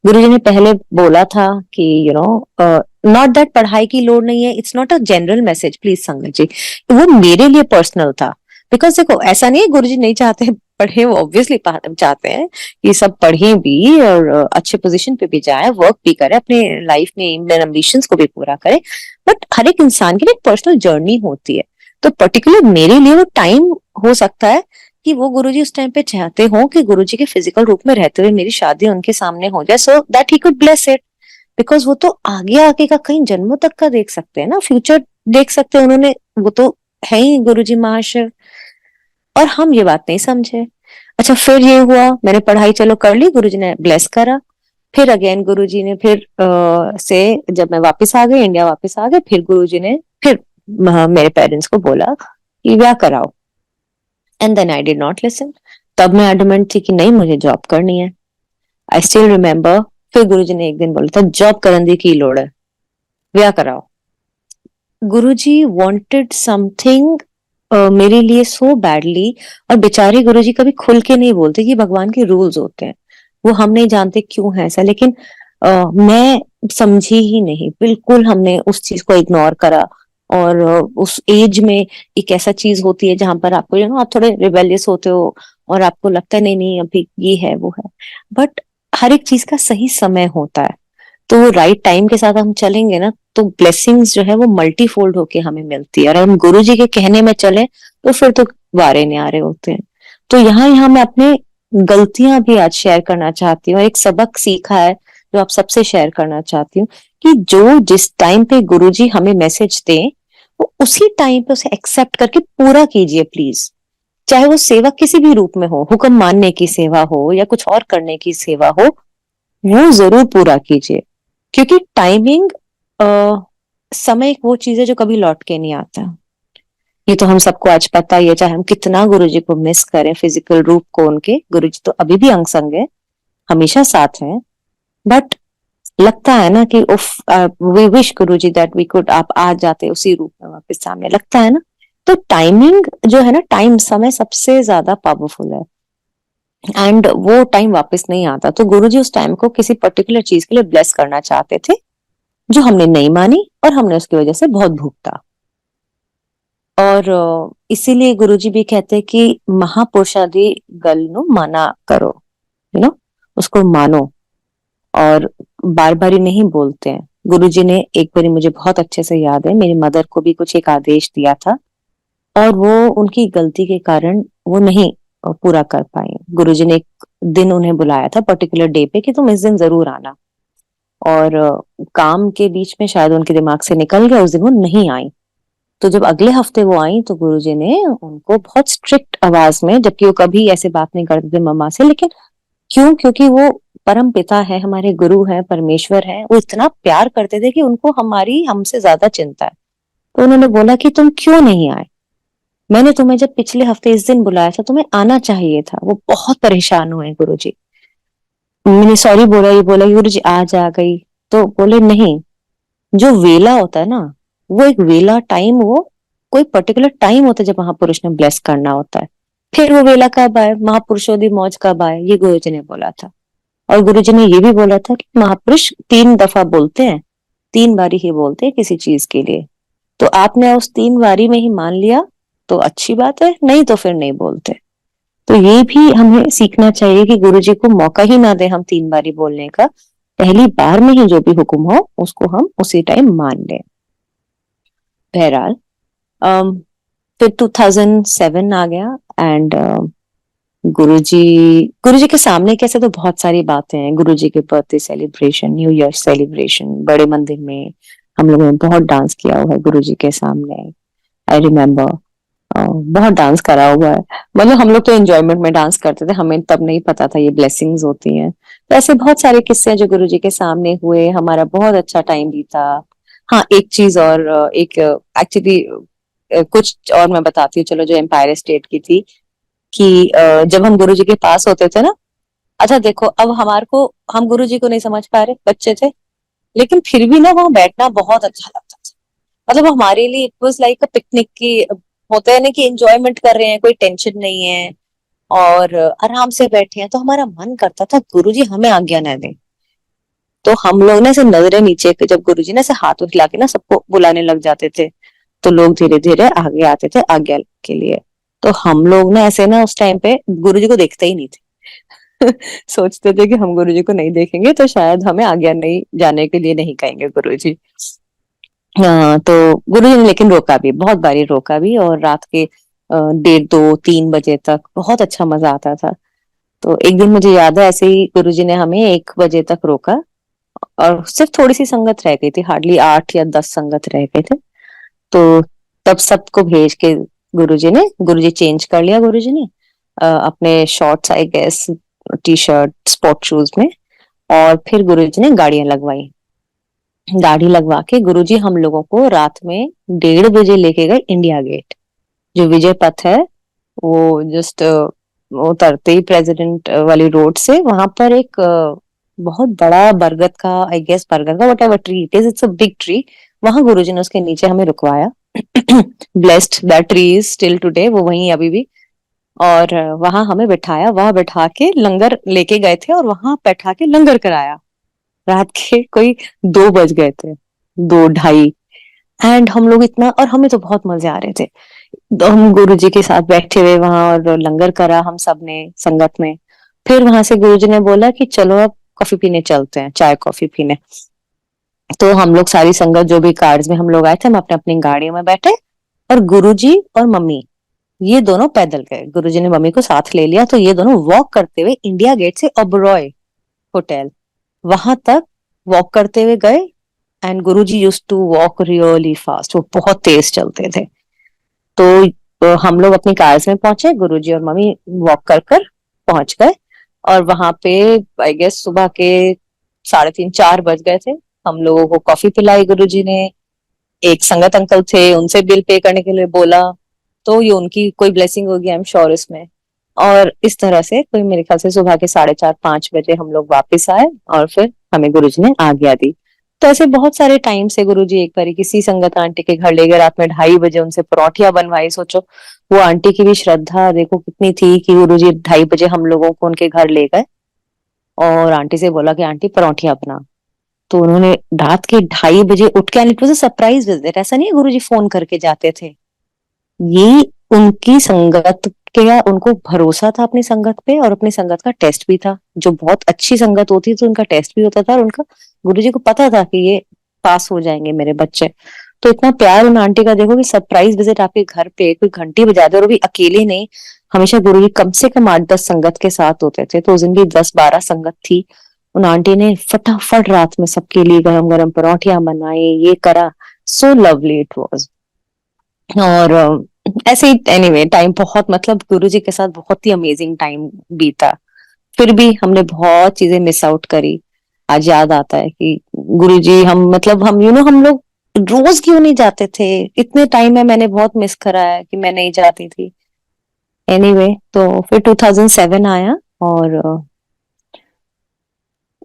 गुरुजी ने पहले बोला था कि नॉट दैट पढ़ाई की लोड नहीं है, it's not a general message please संगत जी, वो मेरे लिए पर्सनल था। बिकॉज देखो ऐसा नहीं है गुरुजी नहीं चाहते पढ़े, वो ऑब्वियसली चाहते हैं कि सब पढ़े भी और अच्छे पोजीशन पे भी जाए, वर्क भी करे, अपने लाइफ में एम्बिशंस को भी पूरा करे। बट हर एक इंसान की एक पर्सनल जर्नी होती है। तो पर्टिकुलर मेरे लिए वो टाइम हो सकता है कि वो गुरुजी उस टाइम पे चाहते हो कि गुरुजी के फिजिकल रूप में रहते हुए मेरी शादी उनके सामने हो जाए, so that he could bless it. Because वो तो आगे आगे का कई जन्मों तक का देख सकते हैं ना, फ्यूचर देख सकते हैं उन्होंने, वो तो है ही गुरुजी महाशिव। और हम ये बात नहीं समझे। अच्छा फिर ये हुआ, मैंने पढ़ाई चलो कर ली, गुरुजी ने ब्लेस करा। फिर अगेन गुरुजी ने फिर से जब मैं वापस आ गई, इंडिया वापस आ गए, फिर गुरुजी ने फिर मेरे पेरेंट्स को बोला कि ब्याह कराओ। And then I did not listen. तब मैं एडमेंट थी कि नहीं मुझे जॉब करनी है। आई स्टिल रिमेम्बर, फिर गुरुजी ने एक दिन बोला था जॉब करने दी की लोड़ है, ब्याह कराओ। गुरुजी वांटेड समथिंग मेरे लिए सो बैडली। और बेचारे गुरुजी कभी खुल के नहीं बोलते कि भगवान के रूल्स होते हैं, वो हम नहीं जानते क्यों है ऐसा, लेकिन मैं समझी ही नहीं बिल्कुल, हमने उस चीज को इग्नोर करा। और उस एज में एक ऐसा चीज होती है जहां पर आपको आप थोड़े रिबेलियस होते हो और आपको लगता है नहीं नहीं अभी ये है वो है। बट हर एक चीज का सही समय होता है, तो वो राइट टाइम के साथ हम चलेंगे ना तो ब्लेसिंग्स जो है वो मल्टीफोल्ड होके हमें मिलती है। और हम गुरु जी के कहने में चले तो फिर तो वारे न्यारे होते हैं। तो यहाँ यहाँ मैं अपने गलतियां भी आज शेयर करना चाहती हूँ, एक सबक सीखा है जो आप सबसे शेयर करना चाहती हूँ कि जो जिस टाइम पे गुरुजी हमें मैसेज दें वो उसी टाइम पे उसे एक्सेप्ट करके पूरा कीजिए प्लीज। चाहे वो सेवा किसी भी रूप में हो, हुक्म मानने की सेवा हो या कुछ और करने की सेवा हो, वो जरूर पूरा कीजिए। क्योंकि टाइमिंग, समय एक वो चीज है जो कभी लौट के नहीं आता। ये तो हम सबको आज पता ही है, चाहे हम कितना गुरुजी को मिस करें फिजिकल रूप को उनके, गुरुजी तो अभी भी अंग संग है, हमेशा साथ हैं। बट लगता है ना कि उफ, we wish Guruji that we could, आप आ जाते उसी रूप में वापस सामने, लगता है ना। तो टाइमिंग जो है ना, टाइम समय सबसे ज्यादा पावरफुल है। एंड वो टाइम वापस नहीं आता। तो गुरुजी उस टाइम को किसी पर्टिकुलर चीज के लिए ब्लेस करना चाहते थे जो हमने नहीं मानी, और हमने उसकी वजह से बहुत भुगता। और इसीलिए गुरुजी भी कहते हैं कि महापुरुषादि गल नु माना करो, उसको मानो। और बार बार ही नहीं बोलते हैं। गुरुजी ने एक बारी, मुझे बहुत अच्छे से याद है, मेरी मदर को भी कुछ एक आदेश दिया था और वो उनकी गलती के कारण वो नहीं पूरा कर पाए। गुरुजी ने एक दिन उन्हें बुलाया था पर्टिकुलर डे पे कि तुम इस दिन जरूर आना। और काम के बीच में शायद उनके दिमाग से निकल गया, उस दिन वो नहीं आई। तो जब अगले हफ्ते वो आई तो गुरुजी ने उनको बहुत स्ट्रिक्ट आवाज में, जबकि वो कभी ऐसे बात नहीं करते थे मम्मा से, लेकिन क्यों, क्योंकि वो परम पिता है, हमारे गुरु हैं, परमेश्वर हैं, वो इतना प्यार करते थे कि उनको हमारी हमसे ज्यादा चिंता है। तो उन्होंने बोला कि तुम क्यों नहीं आए, मैंने तुम्हें जब पिछले हफ्ते इस दिन बुलाया था तुम्हें आना चाहिए था। वो बहुत परेशान हुए गुरुजी। मैंने सॉरी बोला, ये बोला गुरुजी आज आ गई। तो बोले नहीं, जो वेला होता है ना, वो एक वेला टाइम, वो कोई पर्टिकुलर टाइम होता है जब महापुरुष ने ब्लेस करना होता है। फिर वो वेला कब आए, महापुरुषों दी मौज कब आए, ये गुरुजी ने बोला था। और गुरुजी ने ये भी बोला था कि महापुरुष 3 दफा बोलते हैं, 3 बारी ही बोलते हैं किसी चीज के लिए। तो आपने उस 3 बारी में ही मान लिया तो अच्छी बात है, नहीं तो फिर नहीं बोलते। तो ये भी हमें सीखना चाहिए कि गुरुजी को मौका ही ना दे हम 3 बारी बोलने का, पहली बार में ही जो भी हुक्म हो उसको हम उसी टाइम मान लें। बहरहाल फिर 2007 आ गया एंड गुरुजी गुरुजी के सामने कैसे तो बहुत सारी बातें हैं। गुरुजी के birthday celebration, new year celebration, बड़े मंदिर में हम लोगों ने बहुत डांस किया हुआ है गुरुजी के सामने। आई रिमेम्बर बहुत डांस करा हुआ है। मतलब हम लोग तो एंजॉयमेंट में डांस करते थे, हमें तब नहीं पता था ये ब्लेसिंग्स होती हैं। तो ऐसे बहुत सारे किस्से हैं जो गुरुजी के सामने हुए, हमारा बहुत अच्छा टाइम बीता। हाँ, एक चीज और, एक एक्चुअली कुछ और मैं बताती हूँ, चलो, जो एम्पायर स्टेट की थी कि जब हम गुरुजी के पास होते थे ना, अच्छा देखो, अब हमारे को, हम गुरुजी को नहीं समझ पा रहे, बच्चे थे, लेकिन फिर भी ना वहां बैठना बहुत अच्छा लगता था। मतलब हमारे लिए it was like a picnic की, होता है ना कि एंजॉयमेंट कर रहे हैं, कोई टेंशन नहीं है और आराम से बैठे हैं, तो हमारा मन करता था गुरुजी हमें आज्ञा न दें। तो हम लोग ना ऐसे नजरें नीचे के, जब गुरुजी ना ऐसे हाथ हिला के ना सबको बुलाने लग जाते थे, तो लोग धीरे धीरे आगे आते थे आज्ञा के लिए। तो हम लोग ना ऐसे ना उस टाइम पे गुरुजी को देखते ही नहीं थे। सोचते थे कि हम गुरुजी को नहीं देखेंगे तो शायद हमें आज्ञा नहीं, जाने के लिए नहीं कहेंगे गुरुजी। हाँ, तो गुरुजी ने लेकिन रोका भी, बहुत बारी रोका भी, और रात के 1:30 2 3 बजे तक बहुत अच्छा मजा आता था। तो एक दिन मुझे याद है, ऐसे ही गुरुजी ने हमें 1 बजे तक रोका, और सिर्फ थोड़ी सी संगत रह गई थी, हार्डली 8 या 10 संगत रह गए थे। तो तब सबको भेज के गुरुजी चेंज कर लिया गुरुजी ने, अपने shorts I guess, T shirt, sport shoes में, और फिर गुरुजी ने गाड़ियां लगवाई। गाड़ी लगवा के गुरुजी हम लोगों को रात में 1:30 बजे लेके गए इंडिया गेट, जो विजय पथ है, वो जस्ट वो उतरते ही प्रेसिडेंट वाली रोड से, वहां पर एक बहुत बड़ा बरगद का, आई गेस बरगद का, whatever tree it is, it's a big tree, वहां गुरुजी ने उसके नीचे हमें रुकवाया। Blessed that tree is still today, वो वहीं अभी भी। और वहां हमें बिठाया, वहां बैठा के लंगर लेके गए थे, और वहां बैठा के लंगर कराया। रात के कोई 2 बज गए थे, 2 2:30। एंड हम लोग इतना, और हमें तो बहुत मजे आ रहे थे, तो हम गुरुजी के साथ बैठे हुए वहां, और लंगर करा हम सब ने संगत में। फिर वहां से गुरुजी ने बोला कि चलो अब कॉफी पीने चलते हैं, चाय कॉफी पीने। तो हम लोग सारी संगत जो भी कार्ड्स में हम लोग आए थे, हम अपने अपनी गाड़ियों में बैठे, और गुरुजी और मम्मी ये दोनों पैदल गए। गुरुजी ने मम्मी को साथ ले लिया, तो ये दोनों वॉक करते हुए इंडिया गेट से ओबरॉय होटल वहां तक वॉक करते हुए गए। And Guruji used to walk really fast, वो बहुत तेज चलते थे। तो हम लोग अपनी कार्स में पहुंचे, गुरुजी और मम्मी वॉक कर कर पहुंच गए। और वहां पे आई गेस सुबह के 3:30 4 बज गए थे। हम लोगों को कॉफी पिलाई गुरुजी ने। एक संगत अंकल थे, उनसे बिल पे करने के लिए बोला, तो ये उनकी कोई ब्लेसिंग होगी, आई एम श्योर इसमें। और इस तरह से कोई मेरे ख्याल से सुबह के 4:30 5 बजे हम लोग वापस आए, और फिर हमें गुरुजी ने आज्ञा दी। तो ऐसे बहुत सारे टाइम से गुरुजी एक बार किसी संगत आंटी के घर ले गए, रात में 2:30 बजे उनसे परौठियां बनवाई। सोचो, वो आंटी की भी श्रद्धा देखो कितनी थी कि गुरुजी 2:30 बजे हम लोगों को उनके घर ले गए, और आंटी से बोला कि आंटी परौठियां बना। तो उन्होंने रात के 2:30 बजे उठ के, and it was a surprise visit, ऐसा नहीं है गुरुजी फोन करके जाते थे। ये उनकी संगत के, उनको भरोसा था अपनी संगत पे, और अपनी संगत का टेस्ट भी था। जो बहुत अच्छी संगत होती है तो उनका टेस्ट भी होता था, और उनका गुरुजी को पता था कि ये पास हो जाएंगे मेरे बच्चे। तो इतना प्यार उन आंटी का देखो, कि सरप्राइज विजिट आपके घर पे, कोई घंटी बजा दे, और वो भी अकेले नहीं, हमेशा गुरुजी कम से कम 8 10 संगत के साथ होते थे। तो उस दिन भी 10 12 संगत थी। उन आंटी ने फटाफट रात में सबके लिए गरम गरम परौठियां बनाई, ये करा। So lovely it was. और ऐसे ही एनीवे टाइम बहुत, मतलब गुरुजी के साथ बहुत ही अमेजिंग टाइम बीता। फिर भी हमने बहुत चीजें मिस आउट करी। आज याद आता है कि गुरुजी, हम मतलब हम हम लोग रोज क्यों नहीं जाते थे, इतने टाइम में मैंने बहुत मिस करा है कि मैं नहीं जाती थी। एनीवे तो फिर 2007 आया, और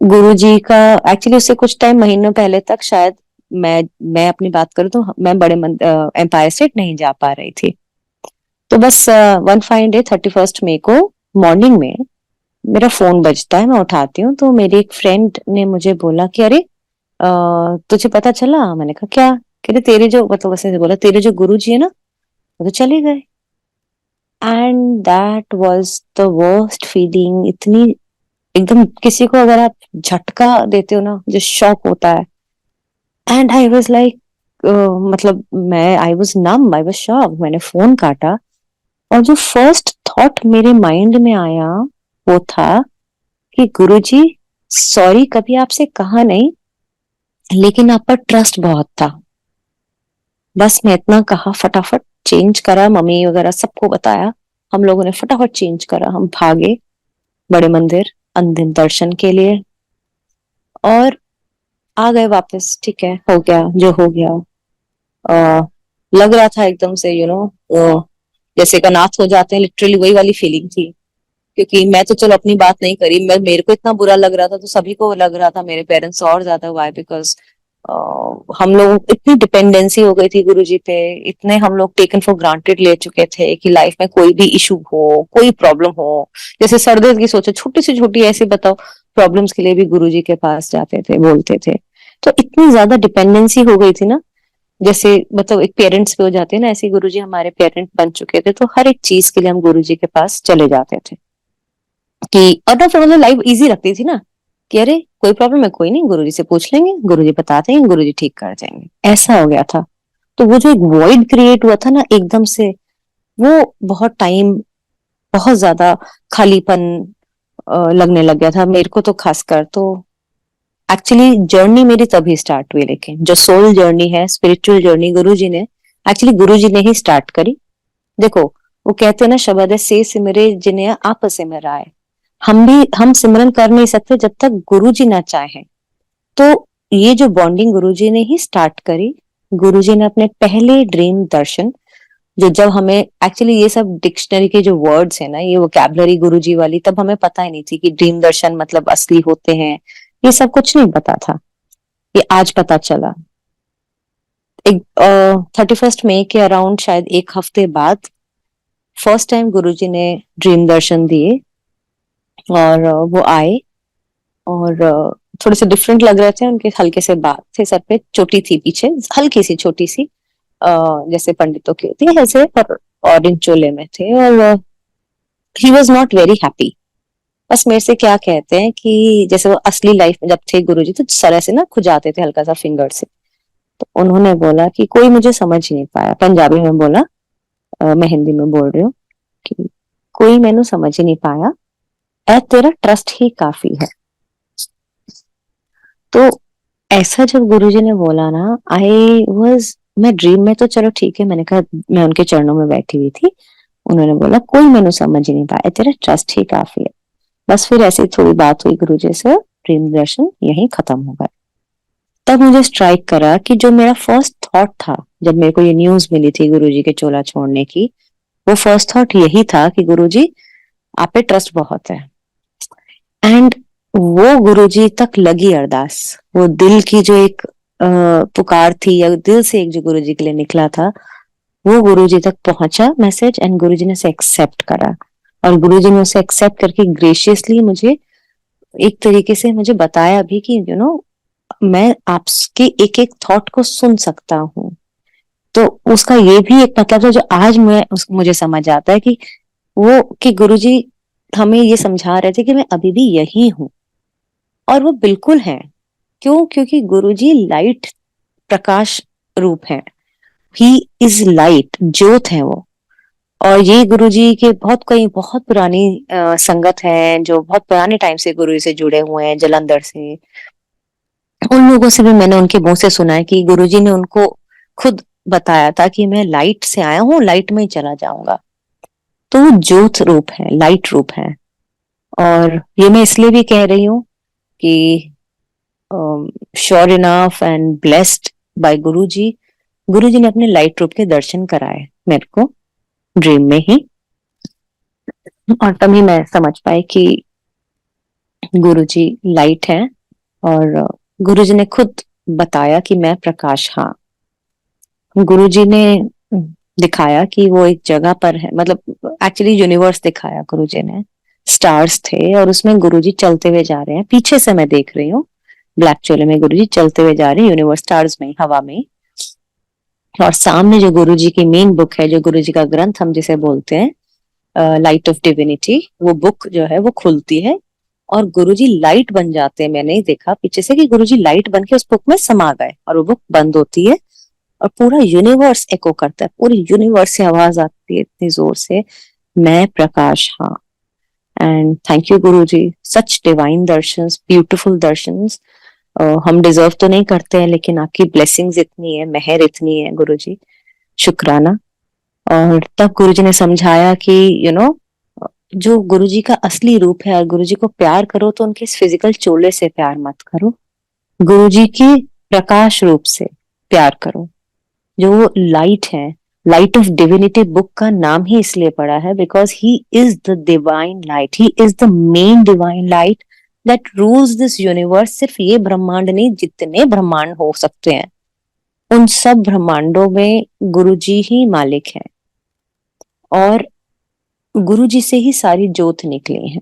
गुरुजी का, एक्चुअली उससे कुछ टाइम, महीनों पहले तक शायद, मैं अपनी बात करूँ तो मैं बड़े एम्पायर स्टेट नहीं जा पा रही थी। तो बस वन फाइन डे 31 मई को मॉर्निंग में मेरा फोन बजता है, मैं उठाती हूँ, तो मेरी एक फ्रेंड ने मुझे बोला कि अरे, तुझे पता चला? मैंने कहा क्या? कह रहे तेरे जो, मतलब उसने बोला, तेरे जो गुरुजी है ना, वो तो चले गए। And that was the worst feeling. इतनी, एकदम किसी को अगर आप झटका देते हो ना, जो शॉक होता है। एंड आई वाज लाइक, मतलब मैं, I was numb, I was shock. मैंने फोन काटा, और जो फर्स्ट थॉट मेरे माइंड में आया वो था कि गुरुजी, सॉरी कभी आपसे कहा नहीं, लेकिन आप पर ट्रस्ट बहुत था। बस मैं इतना कहा, फटाफट चेंज करा, मम्मी वगैरह सबको बताया, हम लोगों ने फटाफट चेंज करा, हम भागे बड़े मंदिर अंतिम दर्शन के लिए और आ गए वापस। ठीक है, हो गया जो हो गया। अ, लग रहा था एकदम से जैसे एक अनाथ हो जाते हैं, लिटरली वही वाली फीलिंग थी। क्योंकि मैं तो चलो अपनी बात नहीं करी, मैं मेरे को इतना बुरा लग रहा था तो सभी को लग रहा था, मेरे पेरेंट्स और ज्यादा। वाई? बिकॉज हम लोग इतनी डिपेंडेंसी हो गई थी गुरुजी पे, इतने हम लोग टेकन फॉर ग्रांटेड ले चुके थे कि लाइफ में कोई भी इशू हो, कोई प्रॉब्लम हो, जैसे सर दर्द की सोचो, छोटी से छोटी ऐसे बताओ प्रॉब्लम्स के लिए भी गुरुजी के पास जाते थे, बोलते थे। तो इतनी ज्यादा डिपेंडेंसी हो गई थी ना, जैसे मतलब एक पेरेंट्स पे हो जाते हैं ना, ऐसे गुरुजी हमारे पेरेंट बन चुके थे। तो हर एक चीज के लिए हम गुरुजी के पास चले जाते थे कि, और ना फिर मतलब लाइफ इजी रखती थी ना, कि अरे कोई प्रॉब्लम है, कोई नहीं, गुरुजी से पूछ लेंगे, गुरुजी बता देंगे, गुरुजी ठीक कर देंगे, ऐसा हो गया था। तो वो जो एक वॉइड क्रिएट हुआ था ना एकदम से, वो बहुत टाइम, बहुत ज्यादा खालीपन लगने लग गया था मेरे को तो खासकर। तो एक्चुअली जर्नी मेरी तभी स्टार्ट हुई, लेकिन जो सोल जर्नी है, स्पिरिचुअल जर्नी, गुरुजी ने एक्चुअली गुरुजी ने ही स्टार्ट करी। देखो, वो कहते हैं ना, शब्द है से सिमरे जिन्हें आपस में राय। हम सिमरन कर नहीं सकते जब तक गुरुजी ना चाहे। तो ये जो बॉन्डिंग गुरुजी ने ही स्टार्ट करी। गुरुजी ने अपने पहले ड्रीम दर्शन, जो जब हमें एक्चुअली ये सब डिक्शनरी के जो वर्ड्स है ना, ये वोकैबुलरी गुरुजी वाली, तब हमें पता ही नहीं थी कि ड्रीम दर्शन मतलब असली होते हैं, ये सब कुछ नहीं पता था, ये आज पता चला। एक 31 मई के अराउंड, शायद एक हफ्ते बाद, फर्स्ट टाइम गुरुजी ने ड्रीम दर्शन दिए। और वो आए और थोड़े से डिफरेंट लग रहे थे, उनके हल्के से बाल थे सर पे, चोटी थी पीछे हल्की सी छोटी सी, जैसे पंडितों की होती है ऐसे, पर ऑरेंज चोले में थे। और he was not very happy. बस मेरे से क्या कहते हैं कि जैसे वो असली लाइफ में जब थे गुरुजी, तो सर ऐसे ना खुजाते थे हल्का सा फिंगर से। तो उन्होंने बोला कि कोई मुझे समझ ही नहीं पाया, पंजाबी में बोला, मैं हिंदी में बोल रही हूँ, कि कोई मैंने समझ ही नहीं पाया, ऐ तेरा ट्रस्ट ही काफी है। तो ऐसा जब गुरुजी ने बोला ना, आई वॉज, मैं ड्रीम में तो चलो ठीक है, मैंने कहा, मैं उनके चरणों में बैठी हुई थी, उन्होंने बोला कोई मैंने समझ ही नहीं पाया, तेरा ट्रस्ट ही काफी है। बस फिर ऐसी थोड़ी बात हुई गुरुजी से, ड्रीम दर्शन यही खत्म हो गया। तब मुझे स्ट्राइक करा कि जो मेरा फर्स्ट थॉट था, जब मेरे को ये न्यूज मिली थी गुरुजी के चोला छोड़ने की, वो फर्स्ट थॉट यही था कि गुरुजी आप पे ट्रस्ट बहुत है। एंड वो गुरुजी तक लगी अरदास, वो दिल की जो एक पुकार थी, या दिल से एक जो गुरुजी के लिए निकला था, वो गुरुजी तक पहुंचा मैसेज, एंड गुरुजी ने उसे एक्सेप्ट करा। और गुरुजी ने उसे एक्सेप्ट करके ग्रेशियसली मुझे एक तरीके से मुझे बताया भी कि मैं आपके एक एक थॉट को सुन सकता हूँ। तो उसका ये भी एक मतलब है जो आज मुझे समझ आता है, कि वो कि गुरुजी हमें ये समझा रहे थे कि मैं अभी भी यही हूँ, और वो बिल्कुल है। क्यों? क्योंकि गुरुजी लाइट, प्रकाश रूप है। ही इज लाइट, ज्योत है वो। और ये गुरुजी के बहुत पुरानी संगत है, जो बहुत पुराने टाइम से गुरुजी से जुड़े हुए हैं, जलंधर से। उन लोगों से भी मैंने उनके मुंह से सुना है कि गुरुजी ने उनको खुद बताया था कि मैं लाइट से आया हूँ, लाइट में ही चला जाऊंगा। तो वो ज्योत रूप है, लाइट रूप है। और ये मैं इसलिए भी कह रही हूँ कि sure enough and blessed by Guruji, Guruji ने अपने लाइट रूप के दर्शन कराए मेरे को ड्रीम में ही। और तभी मैं समझ पाई कि गुरुजी लाइट है। और गुरुजी ने खुद बताया कि मैं प्रकाश, हाँ। गुरुजी ने दिखाया कि वो एक जगह पर है, मतलब एक्चुअली यूनिवर्स दिखाया गुरुजी ने। स्टार्स थे और उसमें गुरुजी चलते हुए जा रहे हैं, पीछे से मैं देख रही हूँ, ब्लैक चोले में गुरुजी चलते हुए जा रहे हैं यूनिवर्स, स्टार्स में, हवा में। और सामने जो गुरुजी की मेन बुक है, जो गुरुजी का ग्रंथ हम जिसे बोलते हैं लाइट ऑफ डिविनिटी, वो बुक जो है वो खुलती है और गुरुजी लाइट बन जाते हैं। मैंने ही देखा पीछे से कि गुरुजी लाइट बन के उस बुक में समा गए, और वो बुक बंद होती है और पूरा यूनिवर्स एको करता है, पूरी यूनिवर्स से आवाज आती है इतनी जोर से, मैं प्रकाश, हाँ। And thank you Guruji, such divine darshans, beautiful darshans. हम डिजर्व तो नहीं करते हैं, लेकिन आपकी ब्लेसिंग्स इतनी है, मेहर इतनी है गुरुजी, शुक्राना। और तब गुरुजी ने समझाया कि यू नो जो गुरुजी का असली रूप है, गुरुजी को प्यार करो तो उनके इस फिजिकल चोले से प्यार मत करो, गुरुजी की प्रकाश रूप से प्यार करो, जो वो लाइट है। लाइट ऑफ डिविनिटी बुक का नाम ही इसलिए पड़ा है because he is the divine light, he is the main divine light that rules this universe. सिर्फ ये ब्रह्मांड नहीं, जितने ब्रह्मांड हो सकते हैं उन सब ब्रह्मांडों में गुरुजी ही मालिक है, और गुरुजी से ही सारी ज्योत निकली है।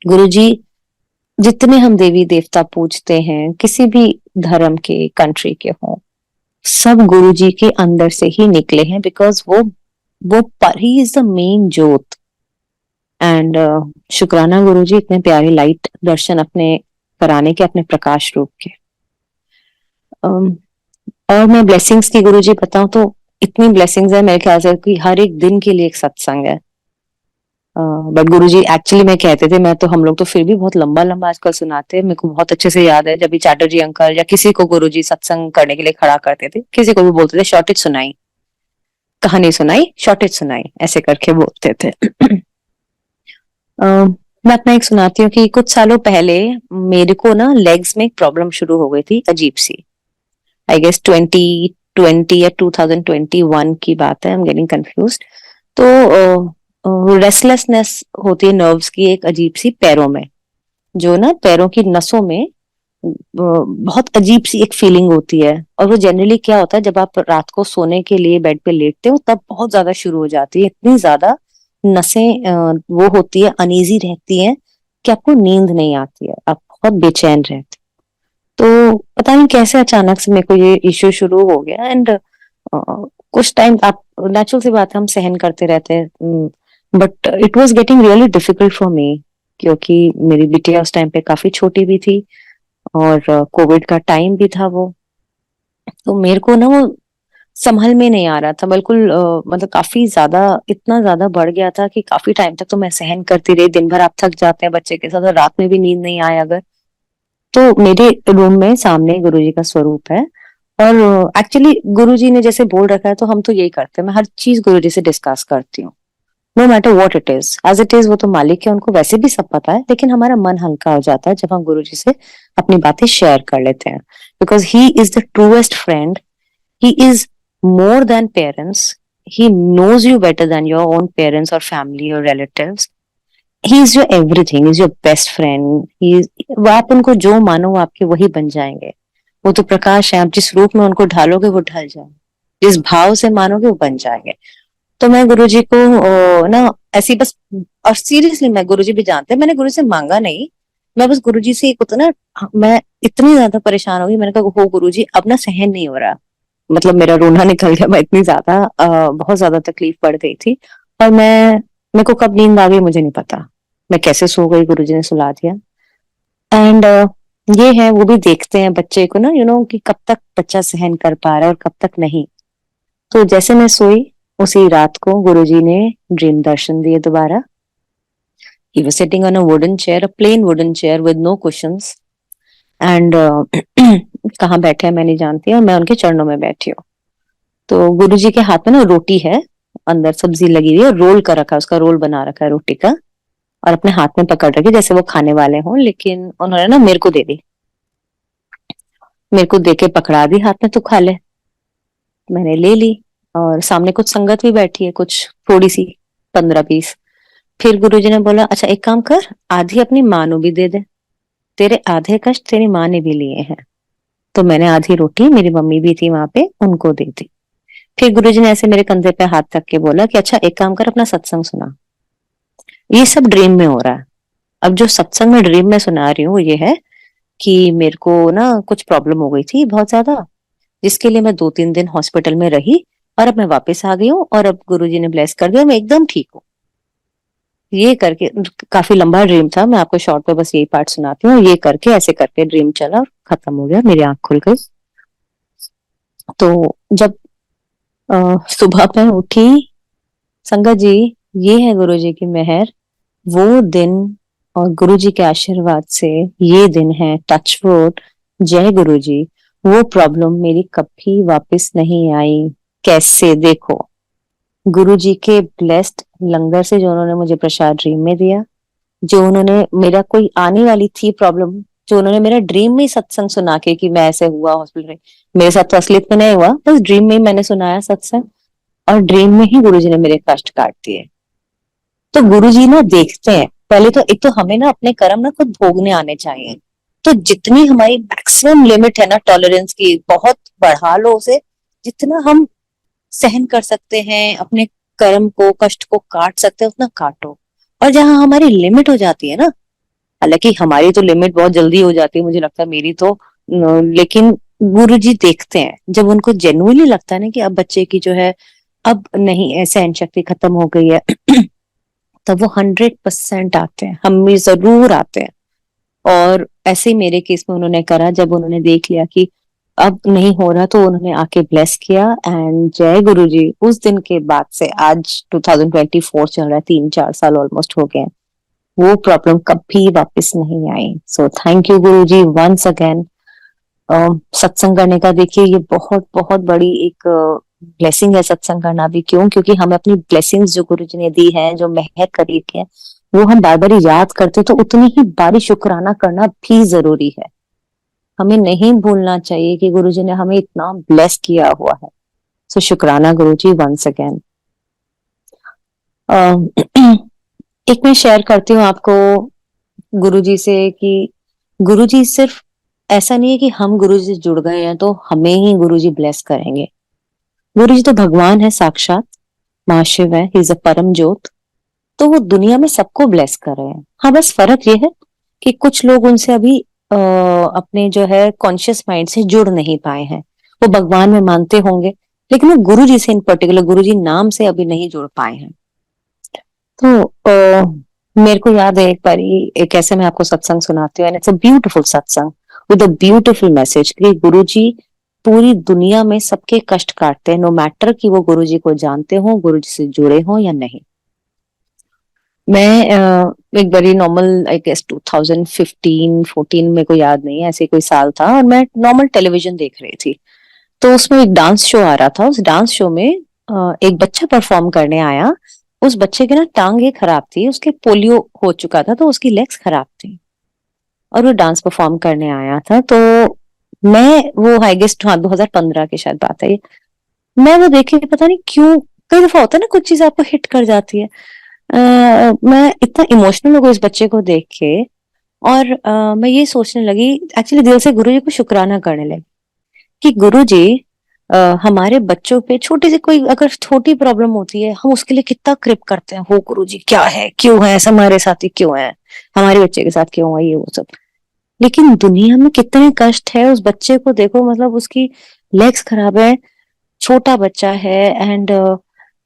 गुरुजी, जितने हम देवी देवता पूजते हैं किसी भी धर्म के, कंट्री के हों, सब गुरुजी के अंदर से ही निकले हैं बिकॉज वो ही इज द मेन ज्योत। एंड शुक्राना गुरुजी, इतने प्यारे लाइट दर्शन अपने कराने के, अपने प्रकाश रूप के। और मैं ब्लेसिंग्स की गुरुजी बताऊं तो इतनी ब्लेसिंग्स है मेरे ख्याल से कि हर एक दिन के लिए एक सत्संग है। बट गुरुजी एक्चुअली में कहते थे, मैं तो, हम लोग तो फिर भी बहुत लंबा लंबा आजकल सुनाते हैं। मेरे को बहुत अच्छे से याद है जब भी चैटर्जी अंकल या किसी को गुरुजी सत्संग करने के लिए खड़ा करते थे, किसी को भी बोलते थे शॉर्टेज सुनाई, कहानी सुनाई, शॉर्टेज सुनाई, ऐसे करके बोलते थे। मैं अपना एक सुनाती हूँ कि कुछ सालों पहले मेरे को ना लेग्स में एक प्रॉब्लम शुरू हो गई थी अजीब सी। आई गेस 2020 या 2021 की बात है, आई एम गेटिंग कंफ्यूज्ड। तो रेस्टलेसनेस होती है नर्व्स की एक अजीब सी पैरों में, जो ना पैरों की नसों में बहुत अजीब सी एक फीलिंग होती है। और वो जनरली क्या होता है, जब आप रात को सोने के लिए बेड पे लेटते हो तब बहुत ज्यादा शुरू हो जाती है, इतनी ज्यादा नसें वो होती है, अनईजी रहती हैं कि आपको नींद नहीं आती है, आप बहुत बेचैन रहते। तो पता नहीं कैसे अचानक से मेरे को ये इश्यू शुरू हो गया। एंड कुछ टाइम, आप नेचुरल सी बात है, हम सहन करते रहते हैं, but it was getting really difficult for me, क्योंकि मेरी बिटिया उस टाइम पे काफी छोटी भी थी और कोविड का टाइम भी था वो। तो मेरे को ना वो संभल में नहीं आ रहा था बिल्कुल, मतलब काफी ज्यादा, इतना ज्यादा बढ़ गया था कि काफी टाइम तक तो मैं सहन करती रही। दिन भर आप थक जाते हैं बच्चे के साथ, और रात में भी नींद नहीं आए अगर। तो मेरे रूम में सामने गुरुजी का स्वरूप है, और एक्चुअली गुरुजी ने जैसे बोल रखा है तो हम तो यही करते हैं, मैं हर चीज गुरुजी से डिस्कस करती हूँ, no matter what it is, as it is. वो तो मालिक है, उनको वैसे भी सब पता है, लेकिन हमारा मन हल्का हो जाता है जब हम गुरुजी से अपनी बातें शेयर कर लेते हैं, because he is the truest friend, he is more than parents, he knows you better than your own parents or family or relatives, he is your everything, he is your best friend, वो आप उनको जो मानो वो आपके वही बन जाएंगे। वो तो प्रकाश है, आप जिस रूप में उनको ढालोगे वो ढल जाएंगे, जिस भाव से मानोगे वो बन जाएंगे। तो मैं गुरुजी को ना ऐसी बस, और सीरियसली मैं, गुरुजी भी जानते हैं मैंने गुरु से मांगा नहीं, मैं बस गुरुजी से एक होता ना, मैं इतनी ज्यादा परेशान हो गई, मैंने कहा हो गुरुजी अब ना सहन नहीं हो रहा, मतलब मेरा रोना निकल गया, मैं इतनी ज्यादा बहुत ज्यादा तकलीफ पड़ गई थी। और मेरे को कब नींद आ गई मुझे नहीं पता, मैं कैसे सो गई, गुरुजी ने सुला दिया। एंड ये है, वो भी देखते हैं बच्चे को ना, कि कब तक बच्चा सहन कर पा रहा है और कब तक नहीं। तो जैसे मैं सोई उसी रात को गुरुजी ने ड्रीम दर्शन दिए दोबारा। He was sitting on a wooden chair, a plain wooden chair with no cushions, and कहाँ बैठे हैं मैं नहीं जानती, और मैं उनके चरणों में बैठी हूँ। तो गुरुजी के हाथ में ना रोटी है, अंदर सब्जी लगी हुई है, रोल कर रखा है, उसका रोल बना रखा है रोटी का, और अपने हाथ में पकड़ रखी जैसे वो खाने वाले हों, लेकिन उन्होंने ना मेरे को दे दी, मेरे को दे के पकड़ा दी हाथ में, तू खा ले। मैंने ले ली, और सामने कुछ संगत भी बैठी है, कुछ थोड़ी सी, 15-20। फिर गुरुजी ने बोला, अच्छा एक काम कर, आधी अपनी माँ को भी दे दे, तेरे आधे कष्ट तेरी माँ ने भी लिए हैं। तो मैंने आधी रोटी, मेरी मम्मी भी थी वहां पे, उनको दे दी। फिर गुरुजी ने ऐसे मेरे कंधे पे हाथ रख के बोला कि अच्छा एक काम कर, अपना सत्संग सुना। ये सब ड्रीम में हो रहा है। अब जो सत्संग में ड्रीम में सुना रही हूँ वो ये है कि मेरे को ना कुछ प्रॉब्लम हो गई थी बहुत ज्यादा, जिसके लिए मैं 2-3 दिन हॉस्पिटल में रही, और अब मैं वापस आ गई हूँ, और अब गुरुजी ने ब्लेस कर दिया, मैं एकदम ठीक हूँ। ये करके, काफी लंबा ड्रीम था, मैं आपको शॉर्ट पे बस यही पार्ट सुनाती हूँ। ये करके, ऐसे करके ड्रीम चला और खत्म हो गया, मेरी आंख खुल गई। तो जब सुबह में उठी, संगत जी, ये है गुरुजी की मेहर, वो दिन, और गुरुजी के आशीर्वाद से ये दिन है, टच वुड, जय गुरुजी। वो प्रॉब्लम मेरी कभी वापस नहीं आई। कैसे, देखो, गुरुजी के ब्लेस्ड लंगर से जो उन्होंने मुझे प्रसाद ड्रीम में दिया, जो उन्होंने मेरा कोई आने वाली थी प्रॉब्लम, जो उन्होंने मेरा ड्रीम में ही सत्संग सुना के कि मैं ऐसे हुआ हॉस्पिटल में, मेरे साथ तो असलियत में नहीं हुआ, बस ड्रीम में ही मैंने सुनाया सत्संग, और ड्रीम में ही गुरुजी ने मेरे कष्ट काट दिए। तो गुरुजी ना देखते हैं, पहले तो एक तो हमें ना अपने कर्म ना खुद भोगने आने चाहिए। तो जितनी हमारी मैक्सिमम लिमिट है ना टॉलरेंस की, बहुत बढ़ा लो उसे, जितना हम सहन कर सकते हैं अपने कर्म को, कष्ट को काट सकते हैं, उतना काटो। और जहां हमारी लिमिट हो जाती है ना, हालांकि हमारी तो लिमिट बहुत जल्दी हो जाती है, मुझे लगता है मेरी तो लेकिन गुरुजी देखते हैं जब उनको जेन्युइनली लगता है ना कि अब बच्चे की जो है अब नहीं, सहन शक्ति खत्म हो गई है, तब वो 100% आते हैं, हम में जरूर आते हैं। और ऐसे ही मेरे केस में उन्होंने करा, जब उन्होंने देख लिया कि अब नहीं हो रहा तो उन्होंने आके ब्लेस किया। एंड जय गुरुजी, उस दिन के बाद से आज 2024 चल रहा है, 3-4 साल ऑलमोस्ट हो गए हैं, वो प्रॉब्लम कभी वापस नहीं आई। So thank you Guruji once again. Satsang करने का देखिए ये बहुत बहुत बड़ी एक ब्लेसिंग है सत्संग करना भी। क्यों? क्योंकि हमें अपनी ब्लेसिंग्स जो गुरुजी ने दी है, जो मेहर करी है, वो हम बार बार याद करते, तो उतनी ही बारी शुक्राना करना भी जरूरी है। हमें नहीं भूलना चाहिए कि गुरुजी ने हमें इतना ब्लेस किया हुआ है। सो शुक्राना गुरुजी वंस अगेन। एक मैं शेयर करती हूँ आपको गुरुजी से कि गुरुजी सिर्फ ऐसा नहीं है कि हम गुरुजी से जुड़ गए हैं तो हमें ही गुरुजी ब्लेस करेंगे। गुरुजी तो भगवान है साक्षात, महाशिव है, ही इज अ परम ज्योत। तो वो दुनिया में सबको ब्लेस कर रहे हैं। हाँ, बस फर्क ये है कि कुछ लोग उनसे अभी अपने जो है कॉन्शियस माइंड से जुड़ नहीं पाए हैं। वो भगवान में मानते होंगे, लेकिन वो गुरु जी से, इन पर्टिकुलर गुरु जी नाम से अभी नहीं जुड़ पाए हैं। तो मेरे को याद है एक बार एक ऐसे मैं आपको सत्संग सुनाती हूँ, एंड इट्स अ ब्यूटीफुल सत्संग विद अ ब्यूटीफुल मैसेज कि गुरु जी पूरी दुनिया में सबके कष्ट काटते हैं, नो मैटर कि वो गुरु जी को जानते हो, गुरु जी से जुड़े हो या नहीं। मैं एक बड़ी नॉर्मल, आई गेस 2015-14 में, कोई याद नहीं है, ऐसे कोई साल था, और मैं नॉर्मल टेलीविजन देख रही थी। तो उसमें एक डांस शो आ रहा था। उस डांस शो में एक बच्चा परफॉर्म करने आया। उस बच्चे की ना टांगे खराब थी, उसके पोलियो हो चुका था, तो उसकी लेग्स खराब थी, और वो डांस परफॉर्म करने आया था। तो मैं, वो आई गेस हाँ 2015 की शायद बात है ये, मैं वो देखे, पता नहीं क्यों, कई दफा होता है ना कुछ चीज आपको हिट कर जाती है। मैं इतना इमोशनल हो गई इस बच्चे को देख के, और मैं ये सोचने लगी, एक्चुअली दिल से गुरुजी को शुक्राना करने लगी कि गुरुजी हमारे बच्चों पे छोटी सी कोई अगर छोटी प्रॉब्लम होती है, हम उसके लिए कितना कृप करते हैं, हो गुरुजी क्या है, क्यों है ऐसा, हमारे साथ ही क्यों है, हमारे बच्चे के साथ क्यों है, ये वो सब। लेकिन दुनिया में कितने कष्ट है उस बच्चे को देखो, मतलब उसकी लेग्स खराब है, छोटा बच्चा है, and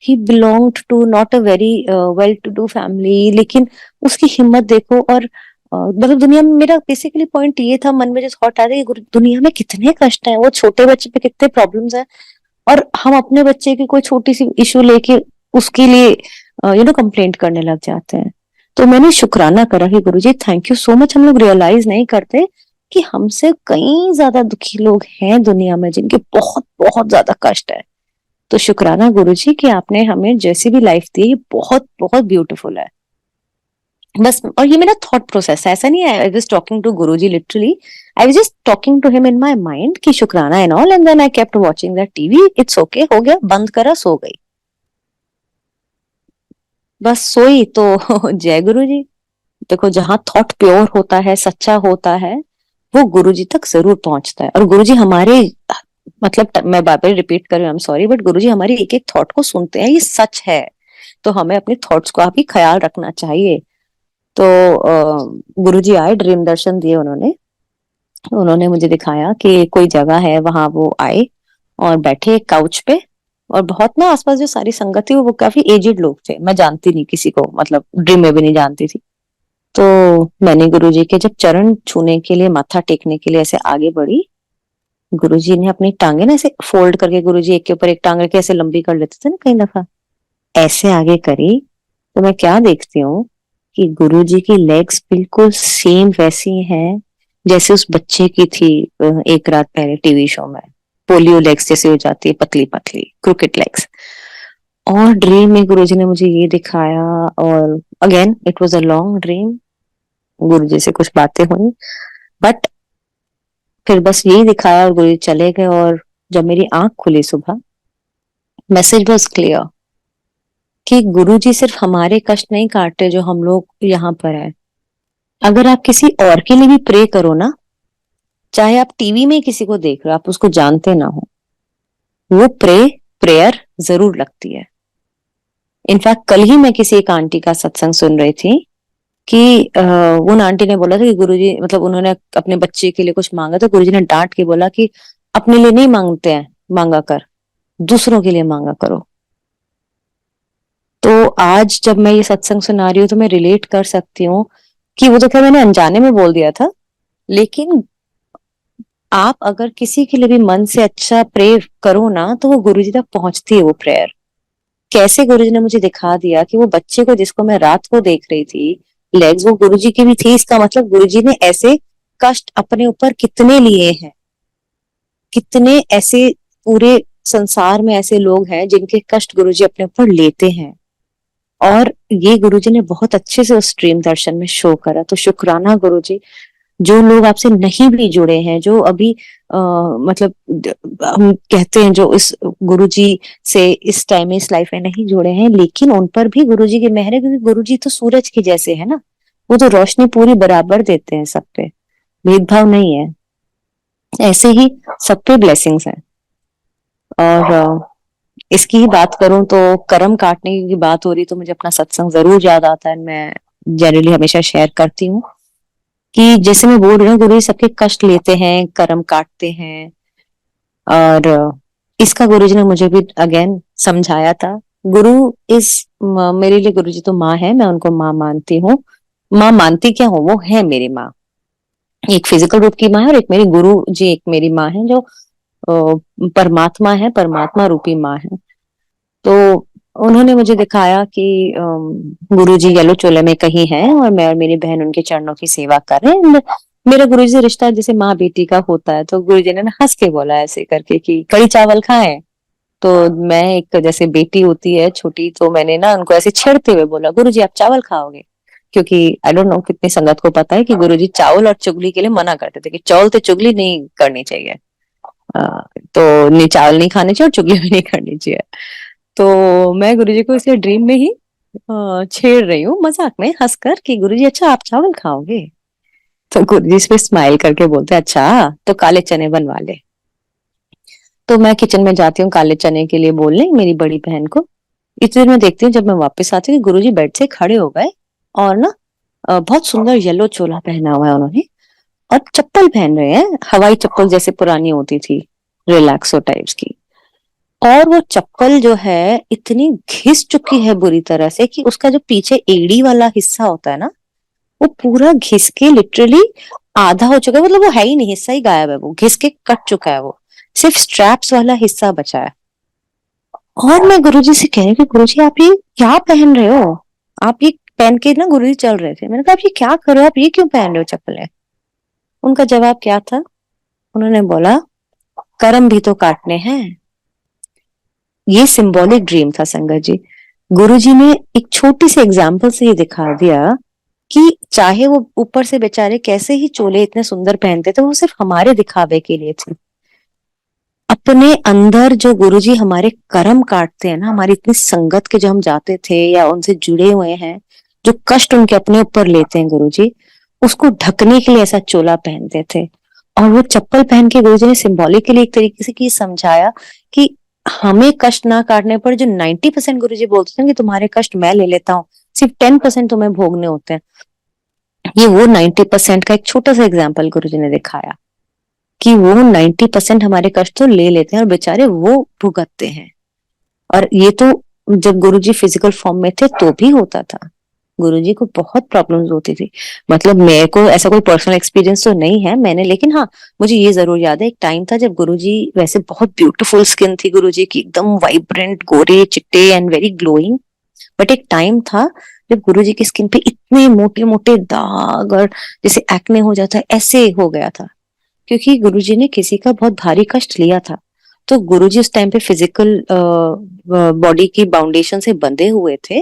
he belonged to not a very well to do family, लेकिन उसकी हिम्मत देखो। और मतलब दुनिया में, मेरा बेसिकली पॉइंट ये था, मन में जो थॉट आ रहा है कि दुनिया में कितने कष्ट हैं, वो छोटे बच्चे पे कितने प्रॉब्लम्स हैं, और हम अपने बच्चे की कोई छोटी सी इशू लेके उसके लिए कंप्लेंट करने लग जाते हैं। तो मैंने शुक्राना करा कि गुरुजी थैंक यू सो मच। हम लोग रियलाइज नहीं करते कि हमसे कई ज्यादा दुखी लोग हैं दुनिया में, जिनके बहुत बहुत ज्यादा कष्ट है। तो शुक्राना गुरुजी कि आपने हमें जैसी भी लाइफ दी, ये बहुत बहुत ब्यूटीफुल है। बस, और ये मेरा थॉट प्रोसेस है, ऐसा नहीं है I was talking to Guruji literally, I was just talking to him in my mind कि शुक्राना and all, and then I kept watching that TV. It's okay, हो गया, बंद करा, सो गई, बस सोई तो जय गुरुजी। देखो, जहां थॉट प्योर होता है, सच्चा होता है, वो गुरुजी तक जरूर पहुंचता है। और गुरुजी हमारे, मतलब मैं बार बार रिपीट कर रही हूँ, आई एम सॉरी, बट गुरुजी हमारी एक एक थॉट को सुनते हैं, ये सच है। तो हमें अपने थॉट्स का भी ख्याल रखना चाहिए। तो गुरुजी आए, ड्रीम दर्शन दिए उन्होंने। उन्होंने मुझे दिखाया कि कोई जगह है, वहां वो आए और बैठे काउच पे, और बहुत ना आसपास जो सारी संगत थी वो काफी एजेड लोग थे, मैं जानती नहीं किसी को, मतलब ड्रीम में भी नहीं जानती थी। तो मैंने गुरुजी के जब चरण छूने के लिए, माथा टेकने के लिए ऐसे आगे बढ़ी, गुरुजी ने अपनी टांगे ना ऐसे फोल्ड करके, गुरुजी एक के ऊपर एक टांग रख के ऐसे लंबी कर लेते थे ना कई दफा, ऐसे आगे करी। तो मैं क्या देखती हूँ कि गुरुजी की लेग्स बिल्कुल सेम वैसी हैं जैसे उस बच्चे की थी एक रात पहले टीवी शो में, पोलियो लेग्स जैसे हो जाती है, पतली पतली क्रिकेट लेग्स। और ड्रीम में गुरुजी ने मुझे ये दिखाया, और again it was a long dream. Guruji से कुछ बातें हुई, बट फिर बस यही दिखाया और गुरुजी चले गए। और जब मेरी आंख खुली सुबह, मैसेज वाज क्लियर कि गुरुजी सिर्फ हमारे कष्ट नहीं काटते जो हम लोग यहाँ पर है। अगर आप किसी और के लिए भी प्रे करो ना, चाहे आप टीवी में किसी को देख रहे हो, आप उसको जानते ना हो, वो प्रेयर जरूर लगती है। इनफैक्ट कल ही मैं किसी एक आंटी का सत्संग सुन रही थी कि उन आंटी ने बोला था कि गुरुजी, मतलब उन्होंने अपने बच्चे के लिए कुछ मांगा तो गुरुजी ने डांट के बोला कि अपने लिए नहीं मांगते हैं, मांगा कर, दूसरों के लिए मांगा करो। तो आज जब मैं ये सत्संग सुना रही हूँ तो मैं रिलेट कर सकती हूँ कि वो तो क्या मैंने अनजाने में बोल दिया था, लेकिन आप अगर किसी के लिए भी मन से अच्छा प्रे करो ना, तो वो गुरुजी तक पहुंचती है वो प्रेयर। कैसे गुरुजी ने मुझे दिखा दिया कि वो बच्चे को जिसको मैं रात को देख रही थी, लेग्स वो गुरुजी की भी थी। इसका मतलब गुरुजी ने ऐसे कष्ट अपने ऊपर कितने लिए हैं, कितने ऐसे पूरे संसार में ऐसे लोग हैं जिनके कष्ट गुरुजी अपने ऊपर लेते हैं। और ये गुरुजी ने बहुत अच्छे से उस स्ट्रीम दर्शन में शो करा। तो शुक्राना गुरुजी। जो लोग आपसे नहीं भी जुड़े हैं, जो अभी मतलब हम कहते हैं जो इस गुरुजी से इस टाइम में इस लाइफ में नहीं जुड़े हैं, लेकिन उन पर भी गुरुजी की मेहर है, क्योंकि गुरुजी तो सूरज के जैसे है ना, वो तो रोशनी पूरी बराबर देते हैं सब पे, भेदभाव नहीं है। ऐसे ही सब पे ब्लेसिंग्स हैं। और इसकी ही बात करूं तो कर्म काटने की बात हो रही तो मुझे अपना सत्संग जरूर याद आता है। मैं जनरली हमेशा शेयर करती हूँ कि जैसे मैं बोल रही हूँ, गुरु जी सबके कष्ट लेते हैं, कर्म काटते हैं। और इसका गुरु जी ने मुझे भी अगेन समझाया था। गुरु इस मेरे लिए गुरु जी तो माँ है, मैं उनको माँ मानती हूँ। माँ मानती क्या हूँ, वो है मेरी माँ। एक फिजिकल रूप की माँ है और एक मेरी गुरु जी, एक मेरी माँ है जो परमात्मा है, परमात्मा रूपी माँ है। तो उन्होंने मुझे दिखाया कि गुरुजी येलो चोले में कहीं हैं और मैं और मेरी बहन उनके चरणों की सेवा कर रहे हैं। मेरा गुरुजी से रिश्ता जैसे माँ बेटी का होता है। तो गुरुजी ने ना हंस के बोला ऐसे करके कि कड़ी चावल खाएं। तो मैं एक जैसे बेटी होती है छोटी, तो मैंने ना उनको ऐसे छेड़ते हुए बोला, गुरुजी आप चावल खाओगे? क्योंकि आई डोंट नो कितनी संगत को पता है कि गुरुजी चावल और चुगली के लिए मना करते थे कि चावल तो चुगली नहीं करनी चाहिए। तो नहीं, चावल नहीं खाने चाहिए और चुगली भी नहीं करनी चाहिए। तो मैं गुरुजी को इसलिए ड्रीम में ही छेड़ रही हूँ मजाक में हंसकर कि गुरुजी अच्छा आप चावल खाओगे? तो गुरुजी इस पे स्माइल करके बोलते अच्छा तो काले चने बनवा ले। तो मैं किचन में जाती हूँ काले चने के लिए बोलने मेरी बड़ी बहन को। इतनी देर में देखती हूँ, जब मैं वापस आती हूँ कि गुरुजी बेड से खड़े हो गए और ना बहुत सुंदर येलो चोला पहना हुआ है उन्होंने, और चप्पल पहन रहे हैं, हवाई चप्पल जैसे पुरानी होती थी, रिलैक्सो टाइप्स की। और वो चप्पल जो है इतनी घिस चुकी है बुरी तरह से कि उसका जो पीछे एड़ी वाला हिस्सा होता है ना, वो पूरा घिस के लिटरली आधा हो चुका है। मतलब वो है ही नहीं, हिस्सा ही गायब है, वो घिस के कट चुका है। वो सिर्फ स्ट्रैप्स वाला हिस्सा बचा है। और मैं गुरुजी से कह रही हूँ, गुरुजी आप ये क्या पहन रहे हो? आप ये पहन के ना, गुरुजी चल रहे थे, मैंने कहा आप ये क्या कर रहे हो, आप ये क्यों पहन रहे हो चप्पलें? उनका जवाब क्या था? उन्होंने बोला कर्म भी तो काटने हैं। ये सिंबॉलिक ड्रीम था संगत जी। गुरुजी ने एक छोटी सी एग्जाम्पल से ये दिखा दिया कि चाहे वो ऊपर से बेचारे कैसे ही चोले इतने सुंदर पहनते थे, वो सिर्फ हमारे दिखावे के लिए थे। अपने अंदर जो गुरुजी हमारे कर्म काटते हैं ना, हमारी इतनी संगत के जो हम जाते थे या उनसे जुड़े हुए हैं, जो कष्ट उनके अपने ऊपर लेते हैं गुरुजी, उसको ढकने के लिए ऐसा चोला पहनते थे। और वो चप्पल पहन के गुरुजी ने सिंबॉलिकली एक तरीके से की समझाया कि हमें कष्ट ना काटने पर जो 90% गुरुजी बोलते थे कि तुम्हारे कष्ट मैं ले लेता हूँ, सिर्फ 10% तुम्हें भोगने होते हैं। ये वो 90% का एक छोटा सा एग्जाम्पल गुरुजी ने दिखाया कि वो 90% हमारे कष्ट तो ले लेते हैं और बेचारे वो भुगतते हैं। और ये तो जब गुरुजी फिजिकल फॉर्म में थे तो भी होता था। गुरुजी को बहुत प्रॉब्लम्स होती थी। मतलब मेरे को ऐसा कोई पर्सनल एक्सपीरियंस तो नहीं है मैंने, लेकिन हाँ मुझे ये जरूर याद है एक टाइम था जब गुरुजी, वैसे बहुत ब्यूटीफुल स्किन थी गुरुजी की, एकदम वाइब्रेंट गोरे चिट्टे एंड वेरी ग्लोइंग। बट एक टाइम था जब गुरुजी की स्किन पे इतने मोटे मोटे दाग और जैसे एक्ने हो जाता है ऐसे हो गया था, क्योंकि गुरुजी ने किसी का बहुत भारी कष्ट लिया था। तो गुरुजी उस टाइम पे फिजिकल बॉडी की बाउंडेशन से बंधे हुए थे,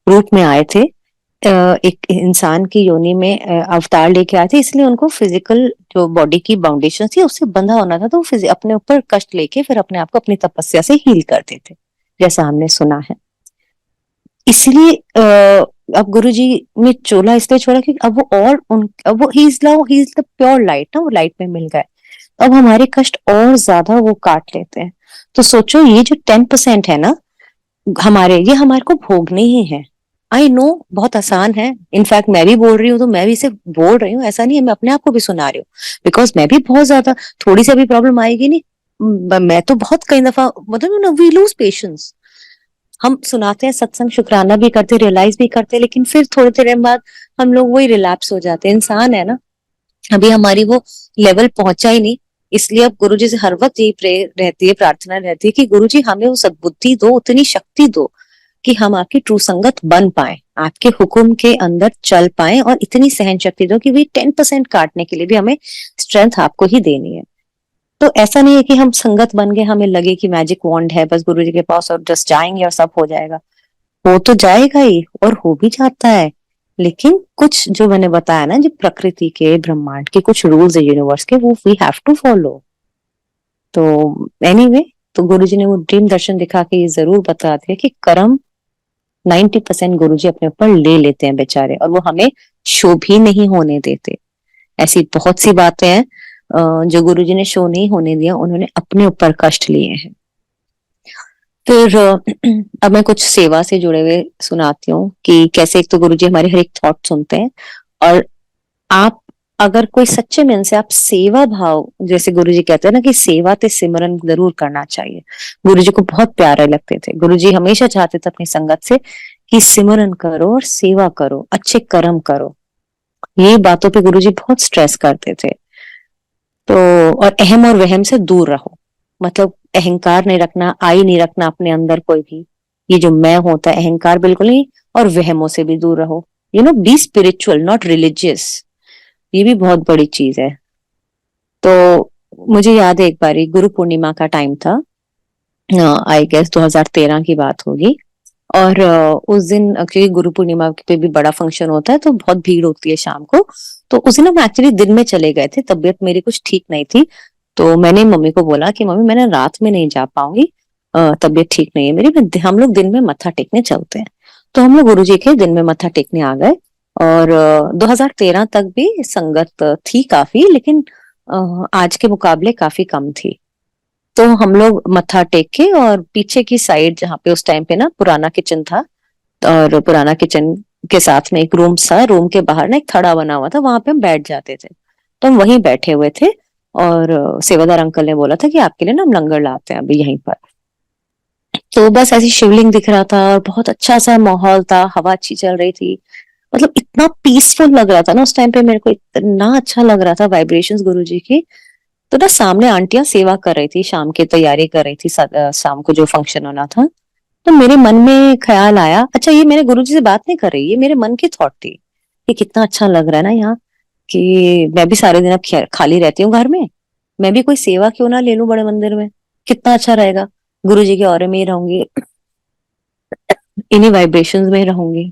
रूप में आए थे, एक इंसान की योनि में अवतार लेके आए थे, इसलिए उनको फिजिकल जो बॉडी की बाउंडेशन थी उससे बंधा होना था, तो वो अपने ऊपर कष्ट लेके फिर अपने आप को अपनी तपस्या से हील करते थे, जैसा हमने सुना है। इसलिए अब गुरुजी ने चोला इसलिए छोड़ा कि अब वो और उन अब वो he is the pure light ना, वो लाइट में मिल गए। अब हमारे कष्ट और ज्यादा वो काट लेते हैं। तो सोचो ये जो 10% है ना हमारे, ये हमारे को भोगने ही है। आई नो बहुत आसान है, इनफैक्ट मैं भी बोल रही हूँ तो मैं भी इसे बोल रही हूँ, ऐसा नहीं है, मैं अपने आप को भी सुना रही हूँ, बिकॉज मैं भी बहुत ज्यादा, थोड़ी सी भी प्रॉब्लम आएगी नहीं, मैं तो बहुत कई दफा मतलब वी लूज पेशेंस। हम सुनाते हैं सत्संग, शुक्राना भी करते, रियलाइज भी करते, लेकिन फिर थोड़ी देर बाद हम लोग वही रिलैप्स हो जाते हैं। इंसान है ना, अभी हमारी वो लेवल पहुंचा ही नहीं। इसलिए अब गुरुजी से हर वक्त यही प्रे रहती है, प्रार्थना रहती है कि गुरुजी हमें वो सद्बुद्धि दो, उतनी शक्ति दो कि हम आपकी ट्रू संगत बन पाए, आपके हुक्म के अंदर चल पाए, और इतनी सहन शक्ति दो कि वही 10% काटने के लिए भी हमें स्ट्रेंथ आपको ही देनी है। तो ऐसा नहीं है कि हम संगत बन गए, हमें लगे कि मैजिक वॉन्ड है बस गुरुजी के पास और जस्ट जाएंगे और सब हो जाएगा। हो तो जाएगा ही और हो भी जाता है, लेकिन कुछ जो मैंने बताया ना, जो प्रकृति के, ब्रह्मांड के कुछ रूल्स है यूनिवर्स के, वो वी हैव टू फॉलो। तो एनीवे, तो गुरुजी ने वो ड्रीम दर्शन दिखा के ये जरूर बता दिया कि कर्म 90% गुरुजी अपने ऊपर ले लेते हैं बेचारे, और वो हमें शो भी नहीं होने देते। ऐसी बहुत सी बातें हैं जो गुरुजी ने शो नहीं होने दिया, उन्होंने अपने ऊपर कष्ट लिए हैं। फिर अब मैं कुछ सेवा से जुड़े हुए सुनाती हूँ कि कैसे, एक तो गुरुजी हमारे हर एक थॉट सुनते हैं, और आप अगर कोई सच्चे मन से आप सेवा भाव, जैसे गुरुजी कहते हैं ना कि सेवा ते सिमरन जरूर करना चाहिए, गुरुजी को बहुत प्यारे लगते थे। गुरुजी हमेशा चाहते थे अपनी संगत से कि सिमरन करो और सेवा करो, अच्छे कर्म करो। ये बातों पे गुरुजी बहुत स्ट्रेस करते थे। तो और अहम और वहम से दूर रहो, मतलब अहंकार नहीं रखना, आई नहीं रखना अपने अंदर कोई भी, ये जो मैं होता है अहंकार बिल्कुल नहीं, और वहमों से भी दूर रहो। बी स्पिरिचुअल नॉट रिलीजियस, ये भी बहुत बड़ी चीज है। तो मुझे याद है एक बारी गुरु पूर्णिमा का टाइम था, आई गेस 2013 की बात होगी, और उस दिन क्योंकि गुरु पूर्णिमा पे भी बड़ा फंक्शन होता है तो बहुत भीड़ होती है शाम को। तो उस दिन हम एक्चुअली दिन में चले गए थे, तबीयत मेरी कुछ ठीक नहीं थी, तो मैंने मम्मी को बोला कि मम्मी मैंने रात में नहीं जा पाऊंगी, तबीयत ठीक नहीं है मेरी, हम लोग दिन में मत्था टेकने चलते हैं। तो हम लोग गुरुजी के दिन में मत्था टेकने आ गए, और 2013 तक भी संगत थी काफी, लेकिन आज के मुकाबले काफी कम थी। तो हम लोग मत्था टेक के, और पीछे की साइड जहाँ पे उस टाइम पे ना पुराना किचन था, और पुराना किचन के साथ में एक रूम था, रूम के बाहर ना एक थड़ा बना हुआ था, वहां पे हम बैठ जाते थे। तो हम वहीं बैठे हुए थे, और सेवादार अंकल ने बोला था कि आपके लिए ना हम लंगर लाते हैं अभी यहीं पर। तो बस ऐसी शिवलिंग दिख रहा था, और बहुत अच्छा सा माहौल था, हवा अच्छी चल रही थी, मतलब इतना पीसफुल लग रहा था ना उस टाइम पे, मेरे को इतना अच्छा लग रहा था वाइब्रेशंस गुरुजी की। तो ना सामने आंटियां सेवा कर रही थी, शाम की तैयारी कर रही थी, शाम को जो फंक्शन होना था। तो मेरे मन में ख्याल आया, अच्छा ये मेरे गुरुजी से बात नहीं कर रही, ये मेरे मन की थॉट थी कि कितना अच्छा लग रहा है ना यहाँ, कि मैं भी सारे दिन अब खाली रहती हूँ घर में, मैं भी कोई सेवा क्यों ना ले लूं बड़े मंदिर में, कितना अच्छा रहेगा, गुरुजी के ऑरे में ही रहूंगी, इन्हीं वाइब्रेशंस में ही रहूंगी।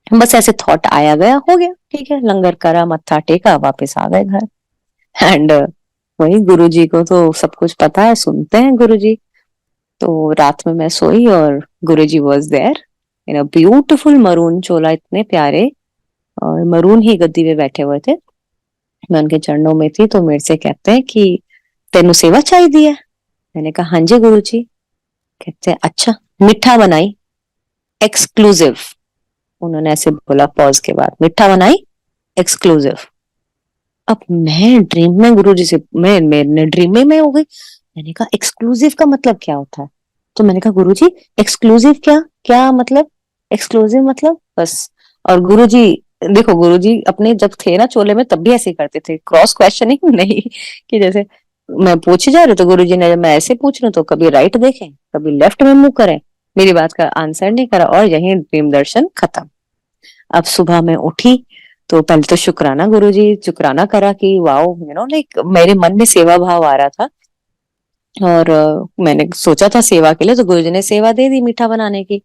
बस ऐसे थॉट आया गया, हो गया, ठीक है, लंगर करा, मत्था टेका, वापस आ गए घर। एंड वही गुरुजी को तो सब कुछ पता है, सुनते हैं गुरुजी। तो रात में मैं सोई और Guruji was there in a beautiful maroon चोला, इतने प्यारे, और मरून ही गद्दी पे बैठे हुए थे। मैं उनके चरणों में थी, तो मेरे से कहते हैं कि तेनू सेवा चाहिए है। मैंने कहा हाँ जी गुरुजी। कहते हैं अच्छा, मिठा बनाई, एक्सक्लूसिव। उन्होंने ऐसे बोला पॉज के बाद, मिठा बनाई एक्सक्लूसिव। अब मैं ड्रीम में गुरुजी से, मैं ड्रीम में मैं हो गई। मैंने कहा एक्सक्लूसिव का मतलब क्या होता है? तो मैंने कहा गुरुजी एक्सक्लूसिव क्या, क्या मतलब, एक्सक्लूसिव मतलब बस। और गुरुजी, देखो गुरुजी अपने जब थे ना चोले में तब भी ऐसे ही करते थे, क्रॉस क्वेश्चनिंग नहीं, कि जैसे मैं पूछे जा रही तो गुरुजी ने, जब मैं ऐसे पूछ रही हूँ तो कभी राइट देखें कभी लेफ्ट में मुंह करें, मेरी बात का आंसर नहीं करा, और यही ड्रीम दर्शन खत्म। अब सुबह मैं उठी तो पहले तो शुक्राना गुरुजी, शुक्राना करा कि वाओ, लाइक मेरे मन में सेवा भाव आ रहा था। और मैंने सोचा था सेवा के लिए, तो गुरुजी ने सेवा दे दी मीठा बनाने की।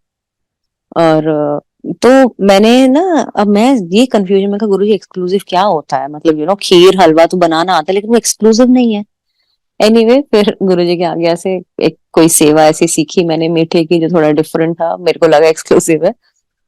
और तो मैंने ना, अब मैं ये कंफ्यूजन में, गुरुजी एक्सक्लूसिव क्या होता है, मतलब खीर हलवा तो बनाना आता है लेकिन वो एक्सक्लूसिव नहीं है। एनीवे फिर गुरुजी के आज्ञा से एक कोई सेवा ऐसी सीखी मैंने मीठे की जो थोड़ा डिफरेंट था, मेरे को लगा एक्सक्लूसिव है,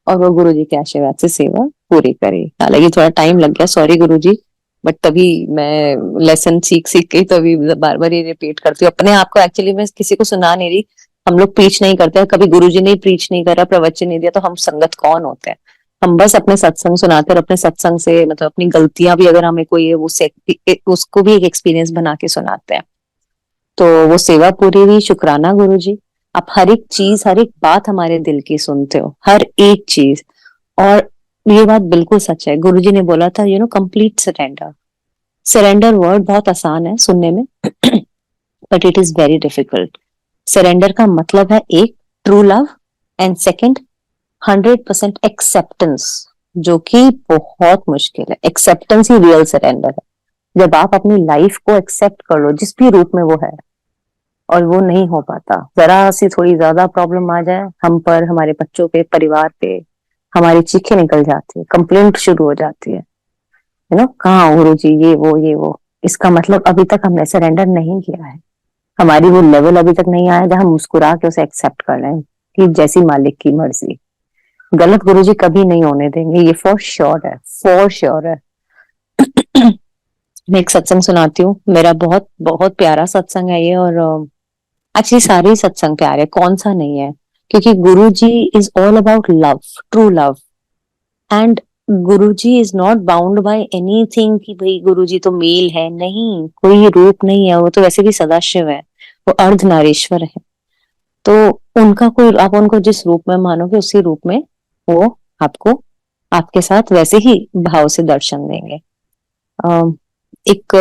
और वो गुरुजी के आशीर्वाद से सेवा पूरी करी। हालांकि थोड़ा टाइम लग गया, सॉरी गुरुजी, बट तभी मैं लेसन सीख सीख के तभी बार बार ये रिपीट करती हूँ अपने आप को। एक्चुअली मैं किसी को सुना नहीं रही, हम लोग प्रीच नहीं करते, कभी गुरुजी ने प्रीच नहीं करा, प्रवचन नहीं दिया, तो हम संगत कौन होते हैं। हम बस अपने सत्संग सुनाते हैं, और अपने सत्संग से मतलब अपनी गलतियां भी अगर हमें कोई है वो उसको भी एक एक्सपीरियंस बना के सुनाते हैं। तो वो सेवा पूरी हुई, शुक्राना गुरुजी। आप हर एक चीज, हर एक बात हमारे दिल की सुनते हो, हर एक चीज। और ये बात बिल्कुल सच है, गुरुजी ने बोला था कंप्लीट सरेंडर। सरेंडर वर्ड बहुत आसान है सुनने में but it is very difficult. Surrender का मतलब है एक, true love, and second 100% acceptance, जो कि बहुत मुश्किल है। एक्सेप्टेंस ही रियल सरेंडर है, जब आप अपनी लाइफ को एक्सेप्ट कर लो जिस भी रूप में वो है। और वो नहीं हो पाता, जरा सी थोड़ी ज्यादा प्रॉब्लम आ जाए हम पर, हमारे बच्चों पे, परिवार पे, हमारी चीखें निकल जाती है, कंप्लेंट शुरू हो जाती है, कहाँ गुरु जी, ये वो। इसका मतलब अभी तक हमने सरेंडर नहीं किया है, हमारी वो लेवल अभी तक नहीं आया जहां हम मुस्कुरा के उसे एक्सेप्ट कर लें कि जैसी मालिक की मर्जी। गलत गुरुजी कभी नहीं होने देंगे, ये फॉर श्योर है, फॉर श्योर है। मैं एक सत्संग सुनाती हूँ, मेरा बहुत बहुत प्यारा सत्संग है ये। और एक्चुअली सारे ही सत्संग प्यारे, कौन सा नहीं है, क्योंकि Guru ji is all about love, true love. And Guru ji is not bound by anything कि भाई गुरु जी तो मेल है, नहीं, कोई रूप नहीं है, वो तो वैसे भी सदाशिव है, वो अर्धनारीश्वर है। तो उनका कोई, आप उनको जिस रूप में मानोगे उसी रूप में वो आपको, आपके साथ वैसे ही भाव से दर्शन देंगे। अम, एक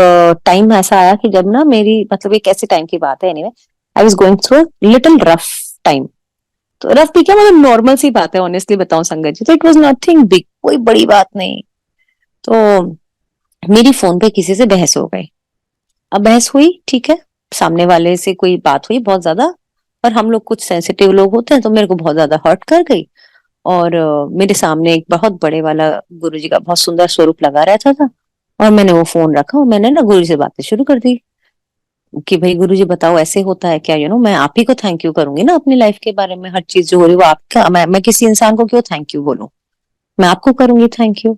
टाइम ऐसा आया कि जब ना मेरी, मतलब एक ऐसे टाइम की बात है, anyway I was going through little rough time. तो रफ भी क्या, मतलब नॉर्मल सी बात है, ऑनेस्टली बताऊं संगत जी, तो इट वाज नथिंग बिग, कोई बड़ी बात नहीं। तो मेरी फोन पे किसी से बहस हो गई। अब बहस हुई, ठीक है, सामने वाले से कोई बात हुई बहुत ज्यादा, और हम लोग कुछ सेंसिटिव लोग होते हैं, तो मेरे को बहुत ज्यादा हर्ट कर गई। और मेरे सामने एक बहुत बड़े वाला गुरुजी का बहुत सुंदर स्वरूप लगा रहता था, और मैंने वो फोन रखा और मैंने ना गुरु से बातें शुरू कर दी कि भाई गुरुजी बताओ ऐसे होता है क्या, मैं आप ही को थैंक यू करूंगी ना अपनी लाइफ के बारे में, हर चीज जो हो रही है वो आपका, मैं किसी इंसान को क्यों थैंक यू बोलूं, मैं आपको करूंगी थैंक यू।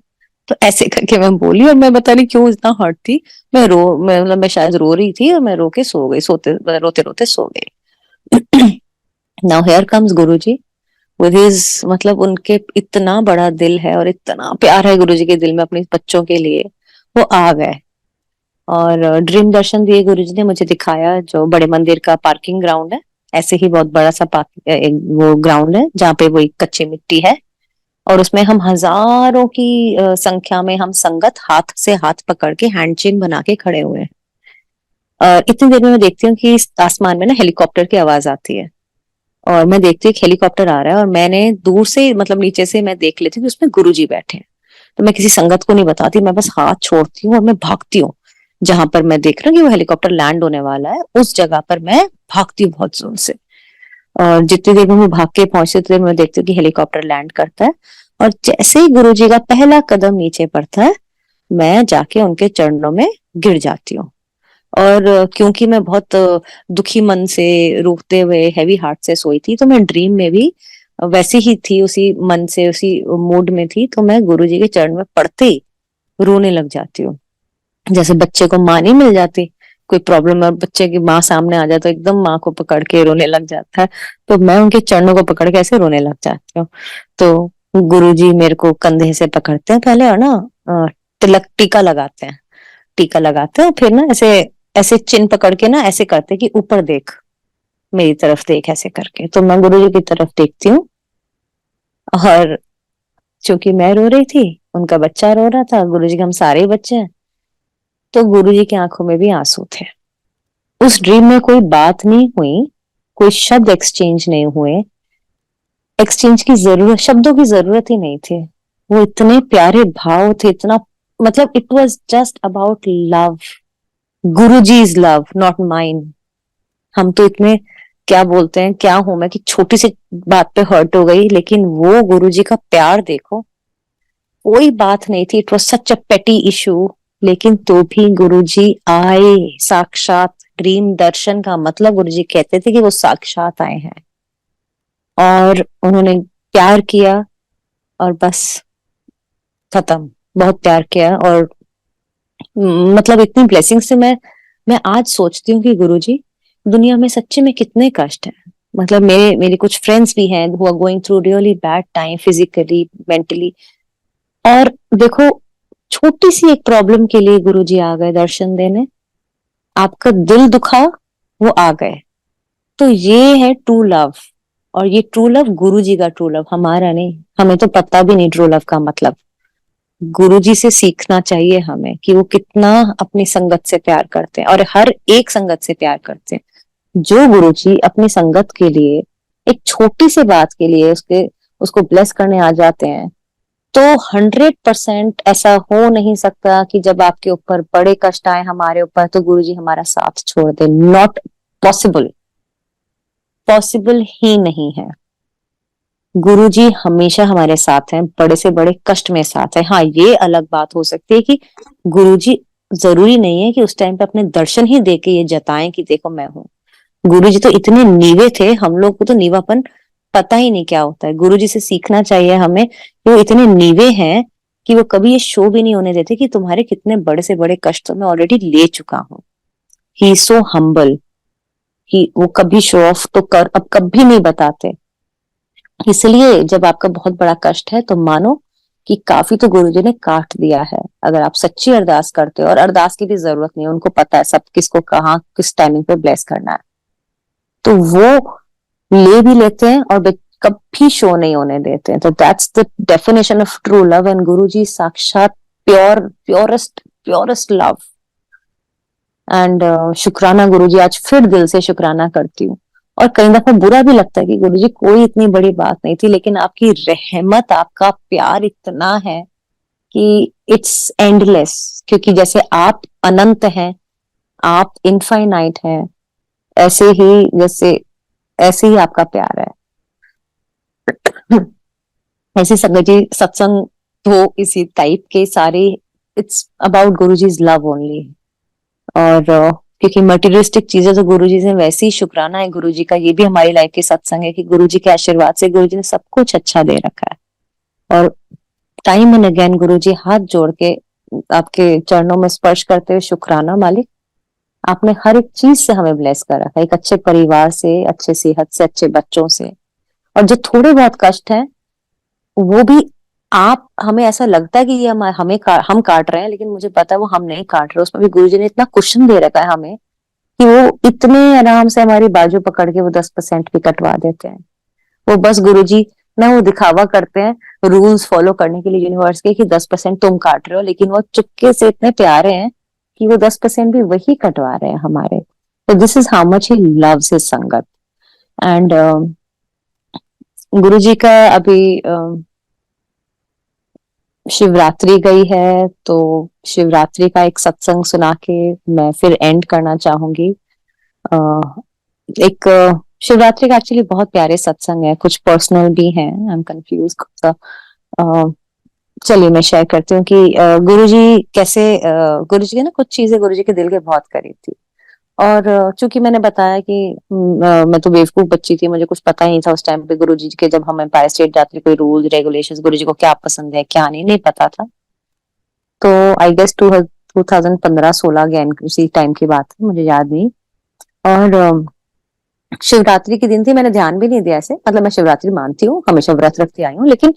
तो ऐसे करके मैं बोली, और मैं पता नहीं क्यों इतना हर्ट थी, मतलब मैं शायद रो रही थी, और मैं रो के सो गई, रोते रोते सो गई। Now here comes Guruji with his, मतलब उनके इतना बड़ा दिल है और इतना प्यार है गुरुजी के दिल में अपने बच्चों के लिए। वो आ गए और ड्रीम दर्शन दिए गुरुजी ने मुझे, दिखाया जो बड़े मंदिर का पार्किंग ग्राउंड है, ऐसे ही बहुत बड़ा सा वो ग्राउंड है जहाँ पे वो एक कच्ची मिट्टी है, और उसमें हम हजारों की संख्या में हम संगत हाथ से हाथ पकड़ के हैंड चेन बना के खड़े हुए हैं। इतनी देर में मैं देखती हूँ कि इस आसमान में ना हेलीकॉप्टर की आवाज आती है, और मैं देखती हूँ एक हेलीकॉप्टर आ रहा है, और मैंने दूर से, मतलब नीचे से मैं देख लेती हूँ कि उसमें गुरुजी बैठे हैं। तो मैं किसी संगत को नहीं बताती, मैं बस हाथ छोड़ती हूँ और मैं भागती हूँ, जहां पर मैं देख रहा हूँ कि वो हेलीकॉप्टर लैंड होने वाला है, उस जगह पर मैं भागती हूँ बहुत जोर से। और जितनी देर में मैं भाग के पहुंचती उतनी देर में देखती हूँ कि हेलीकॉप्टर लैंड करता है, और जैसे ही गुरुजी का पहला कदम नीचे पड़ता है, मैं जाके उनके चरणों में गिर जाती हूँ। और क्योंकि मैं बहुत दुखी मन से, रोते हुए, हैवी हार्ट से सोई थी, तो मैं ड्रीम में भी वैसे ही थी, उसी मन से, उसी मूड में थी, तो मैं गुरुजी के चरण में पड़ते ही रोने लग जाती हूँ। जैसे बच्चे को माँ नहीं मिल जाती, कोई प्रॉब्लम है, बच्चे की माँ सामने आ जाए तो एकदम माँ को पकड़ के रोने लग जाता है, तो मैं उनके चरणों को पकड़ के ऐसे रोने लग जाती हूँ। तो गुरुजी मेरे को कंधे से पकड़ते हैं पहले, और ना तिलक, टीका लगाते हैं, टीका लगाते हैं, फिर ना ऐसे ऐसे चिन्ह पकड़ के ना ऐसे करते हैं कि ऊपर देख, मेरी तरफ देख, ऐसे करके। तो मैं गुरुजी की तरफ देखती हूँ, और चूंकि मैं रो रही थी, उनका बच्चा रो रहा था, गुरुजी के हम सारे ही बच्चे हैं, तो गुरुजी की आंखों में भी आंसू थे। उस ड्रीम में कोई बात नहीं हुई, कोई शब्द एक्सचेंज नहीं हुए, एक्सचेंज की जरूरत, शब्दों की जरूरत ही नहीं थी। वो इतने प्यारे भाव थे, इतना, मतलब it was just about love, Guruji's love, not mine. हम तो इतने क्या बोलते हैं, क्या हूं मैं कि छोटी सी बात पे हर्ट हो गई, लेकिन वो गुरुजी का प्यार देखो, कोई बात नहीं थी, इट वॉज सच अ पेटी इशू, लेकिन तो भी गुरुजी आए साक्षात। ड्रीम दर्शन का मतलब गुरुजी कहते थे कि वो साक्षात आए हैं, और उन्होंने प्यार किया, और बस खत्म। बहुत प्यार किया, और मतलब इतनी ब्लेसिंग से मैं आज सोचती हूँ कि गुरुजी, दुनिया में सच्चे में कितने कष्ट हैं। मतलब मेरी कुछ फ्रेंड्स भी हैं who are going through really bad time, physically, mentally, और देखो, छोटी सी एक प्रॉब्लम के लिए गुरुजी आ गए दर्शन देने, आपका दिल दुखा, वो आ गए। तो ये है ट्रू लव, और ये ट्रू लव गुरुजी का ट्रू लव, हमारा नहीं। हमें तो पता भी नहीं ट्रू लव का मतलब। गुरुजी से सीखना चाहिए हमें कि वो कितना अपनी संगत से प्यार करते हैं, और हर एक संगत से प्यार करते हैं। जो गुरुजी अपनी संगत के लिए, एक छोटी सी बात के लिए उसको ब्लेस करने आ जाते हैं, तो 100% ऐसा हो नहीं सकता कि जब आपके ऊपर बड़े कष्ट आए हमारे ऊपर, तो गुरुजी हमारा साथ छोड़ दे। नॉट पॉसिबल, पॉसिबल ही नहीं है। गुरुजी हमेशा हमारे साथ हैं, बड़े से बड़े कष्ट में साथ है। हाँ, ये अलग बात हो सकती है कि गुरुजी जरूरी नहीं है कि उस टाइम पे अपने दर्शन ही दे के ये जताएं कि देखो मैं हूँ। गुरुजी तो इतने नीवे थे, हम लोग को तो नीवापन पता ही नहीं क्या होता है। गुरुजी से सीखना चाहिए हमें कि वो इतने नीवे हैं कि वो कभी ये शो भी नहीं होने देते कि तुम्हारे कितने बड़े से बड़े कष्ट तो मैं ऑलरेडी ले चुका हूँ। ही सो हम्बल कि वो कभी शो ऑफ तो कर अब कभी नहीं बताते। इसलिए जब आपका बहुत बड़ा कष्ट है, तो मानो कि काफी तो गुरुजी ने काट दिया है। अगर आप सच्ची अरदास करते हो, और अरदास की भी जरूरत नहीं है, उनको पता है सब किसको कहाँ किस टाइमिंग पे ब्लेस करना है, तो वो ले भी लेते हैं और कभी शो नहीं होने देते हैं। तो that's the definition of true love, and Guruji साक्षात प्योरेस्ट प्योरेस्ट लव। एंड शुक्राना गुरुजी, आज फिर दिल से शुक्राना करती हूँ। और कई दफा बुरा भी लगता है कि गुरुजी कोई इतनी बड़ी बात नहीं थी, लेकिन आपकी रहमत, आपका प्यार इतना है कि इट्स एंडलेस। क्योंकि जैसे आप अनंत हैं, आप इनफाइनाइट हैं, ऐसे ही ऐसे ही आपका प्यार है। ऐसे संगत जी सत्संग हो इसी टाइप के सारे, it's about Guruji's love only. और क्योंकि मटेरियलिस्टिक चीजें तो गुरुजी से वैसे ही, शुक्राना है गुरुजी का, ये भी हमारी लाइफ की सत्संग है कि गुरुजी के आशीर्वाद से गुरुजी ने सब कुछ अच्छा दे रखा है। और टाइम एंड अगेन गुरुजी हाथ जोड़ के आपके चरणों में स्पर्श करते हुए, शुक्राना मालिक, आपने हर एक चीज से हमें ब्लेस कर रखा है, एक अच्छे परिवार से, अच्छे सेहत से, अच्छे बच्चों से। और जो थोड़े बहुत कष्ट हैं, वो भी आप, हमें ऐसा लगता है कि ये हम काट रहे हैं, लेकिन मुझे पता है वो हम नहीं काट रहे। उसमें भी गुरुजी ने इतना कुशन दे रखा है हमें कि वो इतने आराम से हमारी बाजू पकड़ के वो 10% भी कटवा देते हैं। वो बस गुरुजी ना वो दिखावा करते हैं रूल्स फॉलो करने के लिए यूनिवर्स के कि 10% तुम काट रहे हो, लेकिन वो चुपके से इतने प्यारे हैं कि वो 10% भी वही कटवा रहे हैं हमारे। तो this is how much he loves his संगत। एंड गुरुजी का अभी शिवरात्रि गई है, तो शिवरात्रि का एक सत्संग सुना के मैं फिर एंड करना चाहूंगी। एक शिवरात्रि का एक्चुअली बहुत प्यारे सत्संग है, कुछ पर्सनल भी हैं, आई एम कंफ्यूज। चलिए मैं शेयर करती हूँ कि गुरुजी कैसे, गुरुजी के ना कुछ चीजें गुरुजी के दिल के बहुत करीब थी। और चूंकि मैंने बताया कि मैं तो बेवकूफ बच्ची थी, मुझे कुछ पता ही नहीं था उस टाइम पे गुरुजी के, जब हम एम्पायर स्टेट जाते थे, कोई रूल रेगुलेशंस, गुरुजी को क्या पसंद है क्या नहीं, नहीं पता था। तो आई गेस 2015-16 अगेन उसी टाइम की बात है, मुझे याद नहीं। और शिवरात्रि के दिन थी, मैंने ध्यान भी नहीं दिया ऐसे, मतलब मैं शिवरात्रि मानती हूँ, हमेशा व्रत रखती आई हूँ, लेकिन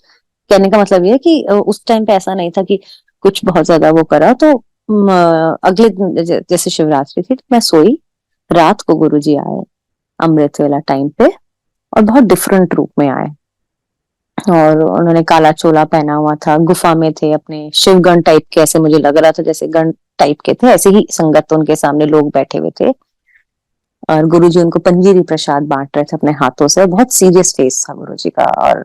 कहने का मतलब ये है कि उस टाइम पे ऐसा नहीं था कि कुछ बहुत ज्यादा वो करा। तो अगले दिन जैसे शिवरात्रि थी, तो मैं सोई, रात को गुरुजी आए अमृत वेला टाइम पे, और बहुत डिफरेंट रूप में आए। और उन्होंने काला चोला पहना हुआ था, गुफा में थे, अपने शिवगण टाइप के, ऐसे मुझे लग रहा था जैसे गण टाइप के थे, ऐसे ही संगत उनके सामने लोग बैठे हुए थे। और गुरुजी उनको पंजीरी प्रसाद बांट रहे थे अपने हाथों से, और बहुत सीरियस फेस था गुरुजी का, और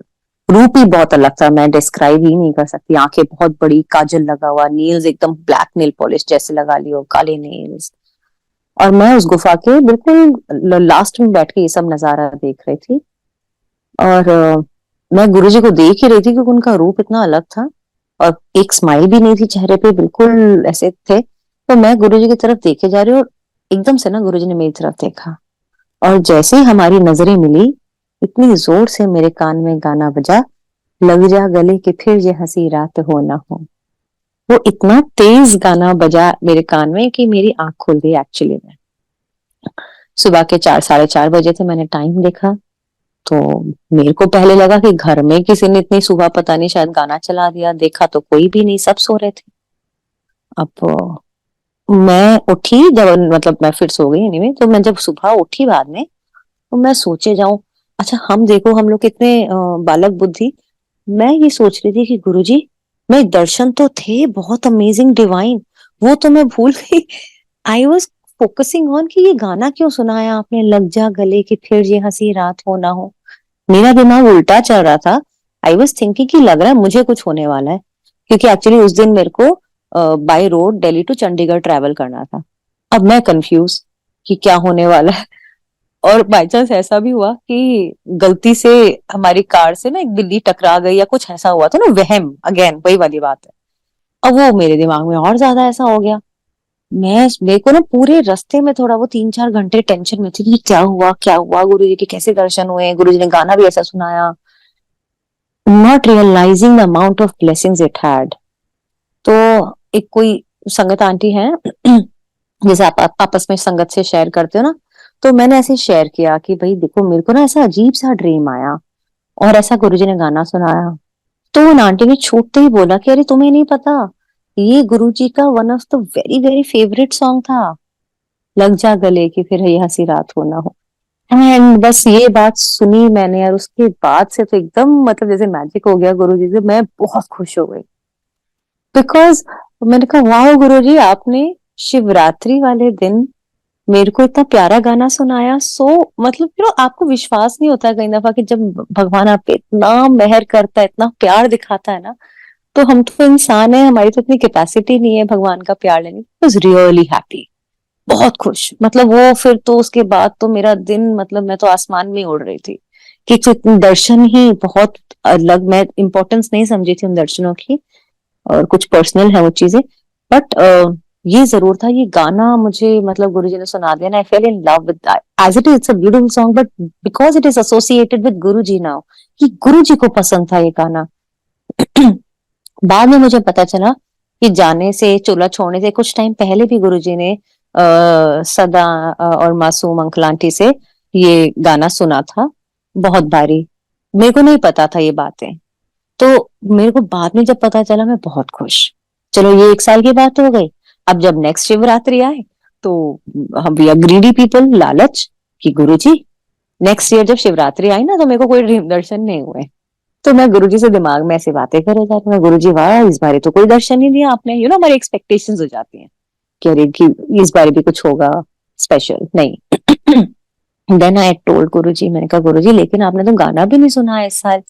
रूप ही बहुत अलग था, मैं डिस्क्राइब ही नहीं कर सकती। आंखें बहुत बड़ी, काजल लगा हुआ, नेल्स एकदम ब्लैक नेल पॉलिश जैसे लगा लियो, काले नेल्स, और मैं उस गुफा के बिल्कुल लास्ट में बैठ के ये सब नजारा देख रही थी। और मैं गुरुजी को देख ही रही थी क्योंकि उनका रूप इतना अलग था और एक स्माइल भी नहीं थी चेहरे पे, बिल्कुल ऐसे थे। तो मैं गुरुजी की तरफ देखे जा रही हूँ और एकदम से ना गुरुजी ने मेरी तरफ देखा, और जैसे ही हमारी नजरें मिली, इतनी जोर से मेरे कान में गाना बजा, लग जा गले कि फिर ये हंसी रात हो ना हो। वो इतना तेज गाना बजा मेरे कान में कि मेरी आंख खुल गई एक्चुअली में। सुबह के 4, 4:30 बजे थे, मैंने टाइम देखा तो मेरे को पहले लगा कि घर में किसी ने इतनी सुबह पता नहीं शायद गाना चला दिया, देखा तो कोई भी नहीं, सब सो रहे थे। अब मैं उठी जब, मतलब मैं फिर सो गई एनीवे, तो मैं जब सुबह उठी बाद में, तो मैं सोचे जाऊं, अच्छा हम देखो हम लोग कितने बालक बुद्धि, मैं ये सोच रही थी कि गुरुजी मैं दर्शन तो थे बहुत अमेजिंग डिवाइन, वो तो मैं भूल गई। आई वॉज फोकसिंग ऑन कि ये गाना क्यों सुनाया आपने, लग जा गले कि फिर ये हंसी रात हो ना हो। मेरा दिमाग उल्टा चल रहा था। आई वॉज थिंकिंग कि लग रहा है मुझे कुछ होने वाला है, क्योंकि एक्चुअली उस दिन मेरे को by road Delhi to Chandigarh travel करना था। अब मैं कंफ्यूज कि क्या होने वाला है। और बाय चांस ऐसा भी हुआ कि गलती से हमारी कार से ना एक बिल्ली टकरा गई या कुछ ऐसा हुआ था ना, वहम, अगेन वही वाली बात है। अब वो मेरे दिमाग में और ज्यादा ऐसा हो गया। मेरे को ना पूरे रास्ते में थोड़ा वो 3, 4 घंटे टेंशन में थी कि क्या हुआ गुरुजी के कैसे दर्शन हुए, गुरुजी ने गाना भी ऐसा सुनाया, not realising the amount of blessings it had. तो एक कोई संगत आंटी है जैसे आप आपस में संगत से शेयर करते हो ना, तो मैंने ऐसे शेयर किया कि भाई देखो मेरे को ना ऐसा अजीब सा ड्रीम आया और ऐसा गुरुजी ने गाना सुनाया। तो उन आंटी ने छूटते ही बोला कि अरे तुम्हें नहीं पता, ये गुरुजी का one of the very very favourite song था, लग जा गले कि फिर ये हंसी रात हो ना हो। एंड बस ये बात सुनी मैंने और उसके बाद से तो एकदम मतलब जैसे मैजिक हो गया गुरुजी से, मैं बहुत खुश हो गई। बिकॉज मैंने कहा वाह गुरुजी आपने शिवरात्रि वाले दिन मेरे को इतना प्यारा गाना सुनाया। मतलब आपको विश्वास नहीं होता कई दफा कि जब भगवान आप पे इतना मेहर करता है, इतना प्यार दिखाता है ना, तो हम तो इंसान है, हमारी तो इतनी कैपेसिटी नहीं है भगवान का प्यार लेने की। वाज रियली हैप्पी, बहुत खुश। मतलब वो फिर तो उसके बाद तो मेरा दिन, मतलब मैं तो आसमान में उड़ रही थी कि दर्शन ही बहुत अलग, मैं इंपॉर्टेंस नहीं समझी थी उन दर्शनों की, और कुछ पर्सनल है वो चीजें। बट ये जरूर था, ये गाना मुझे मतलब गुरुजी ने सुना दिया ना, I fell in love with that. As it is it's a beautiful song, but because it is associated with Guruji now, कि गुरुजी को पसंद था ये गाना। बाद में मुझे पता चला कि जाने से, चोला छोड़ने से कुछ टाइम पहले भी गुरुजी ने सदा और मासूम अंकल आंटी से ये गाना सुना था बहुत बारी। मेरे को नहीं पता था ये बातें, तो मेरे को बाद में जब पता चला मैं बहुत खुश। चलो ये 1 साल की बात हो गई। अब जब नेक्स्ट शिवरात्रि आए तो हम वी आर ग्रीडी पीपल, लालच कि गुरुजी नेक्स्ट ईयर जब शिवरात्रि आई ना तो मेरे को कोई दर्शन नहीं हुए, तो मैं गुरुजी से दिमाग में ऐसी बातें करे जा रही हूँ, गुरुजी वाह इस बार तो कोई दर्शन नहीं दिया आपने। हमारी एक्सपेक्टेशंस हो जाती हैं कि अरे कि इस बार भी कुछ होगा स्पेशल, नहीं। देन आई टोल्ड गुरुजी, मैंने कहा गुरुजी लेकिन आपने तो गाना भी नहीं सुना है इस साल,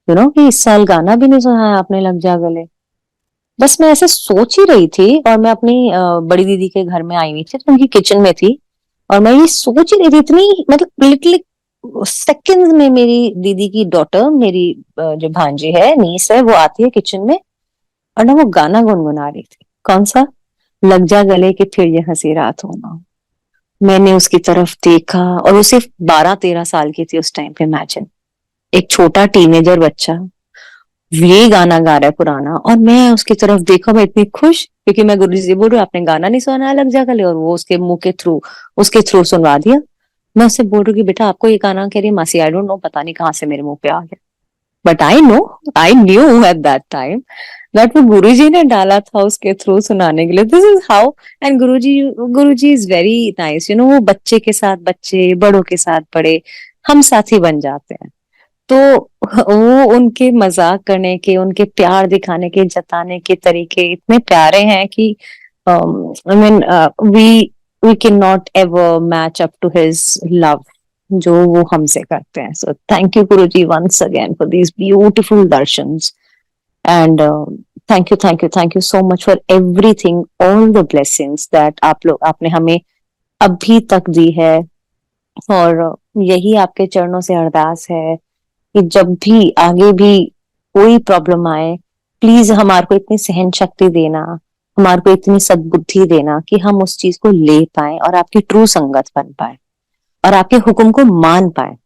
कि इस साल गाना भी नहीं सुना है आपने, लग जा गले। बस मैं ऐसे सोच ही रही थी और मैं अपनी बड़ी दीदी के घर में आई हुई थी, तो उनकी किचन में थी और मैं ये सोच ही रही थी, इतनी मतलब लिटरली सेकंड में मेरी दीदी की डॉटर, मेरी जो भांजी है, नीस है, वो आती है किचन में और ना वो गाना गुनगुना रही थी। कौन सा? लग जा गले कि फिर ये हंसी रात हो ना हो। मैंने उसकी तरफ देखा और वो सिर्फ 12, 13 साल की थी उस टाइम पे, इमेजिन एक छोटा टीनेजर बच्चा ये गाना गा रहा है पुराना, और मैं उसकी तरफ देखा, मैं इतनी खुश क्योंकि मैं गुरु जी से बोल रही हूँ आपने गाना नहीं सुना लग जा गले, और वो उसके मुंह के थ्रू, उसके थ्रू सुनवा दिया। मैं उससे बोल रही हूँ कि बेटा आपको ये गाना, कह रही मासी आई डोंट नो, पता नहीं कहाँ से मेरे मुंह पे आ गया, but I know, I knew at that time that वो गुरु जी ने डाला था उसके थ्रू सुनाने के लिए। This is how. And Guru ji is very nice, वो बच्चे के साथ बच्चे, बड़ों के साथ बड़े, हम साथी बन जाते हैं। तो वो उनके मजाक करने के, उनके प्यार दिखाने के, जताने के तरीके इतने प्यारे हैं कि I mean we can not ever match up to his love जो वो हमसे करते हैं। So thank you Guruji once again for these beautiful darshans, and thank you so much for everything, all the blessings that आप लोग आपने हमें अभी तक दी है। और यही आपके चरणों से अरदास है कि जब भी आगे भी कोई प्रॉब्लम आए, प्लीज हमारे को इतनी सहन शक्ति देना, हमारे को इतनी सद्बुद्धि देना कि हम उस चीज को ले पाए और आपकी ट्रू संगत बन पाए और आपके हुक्म को मान पाए।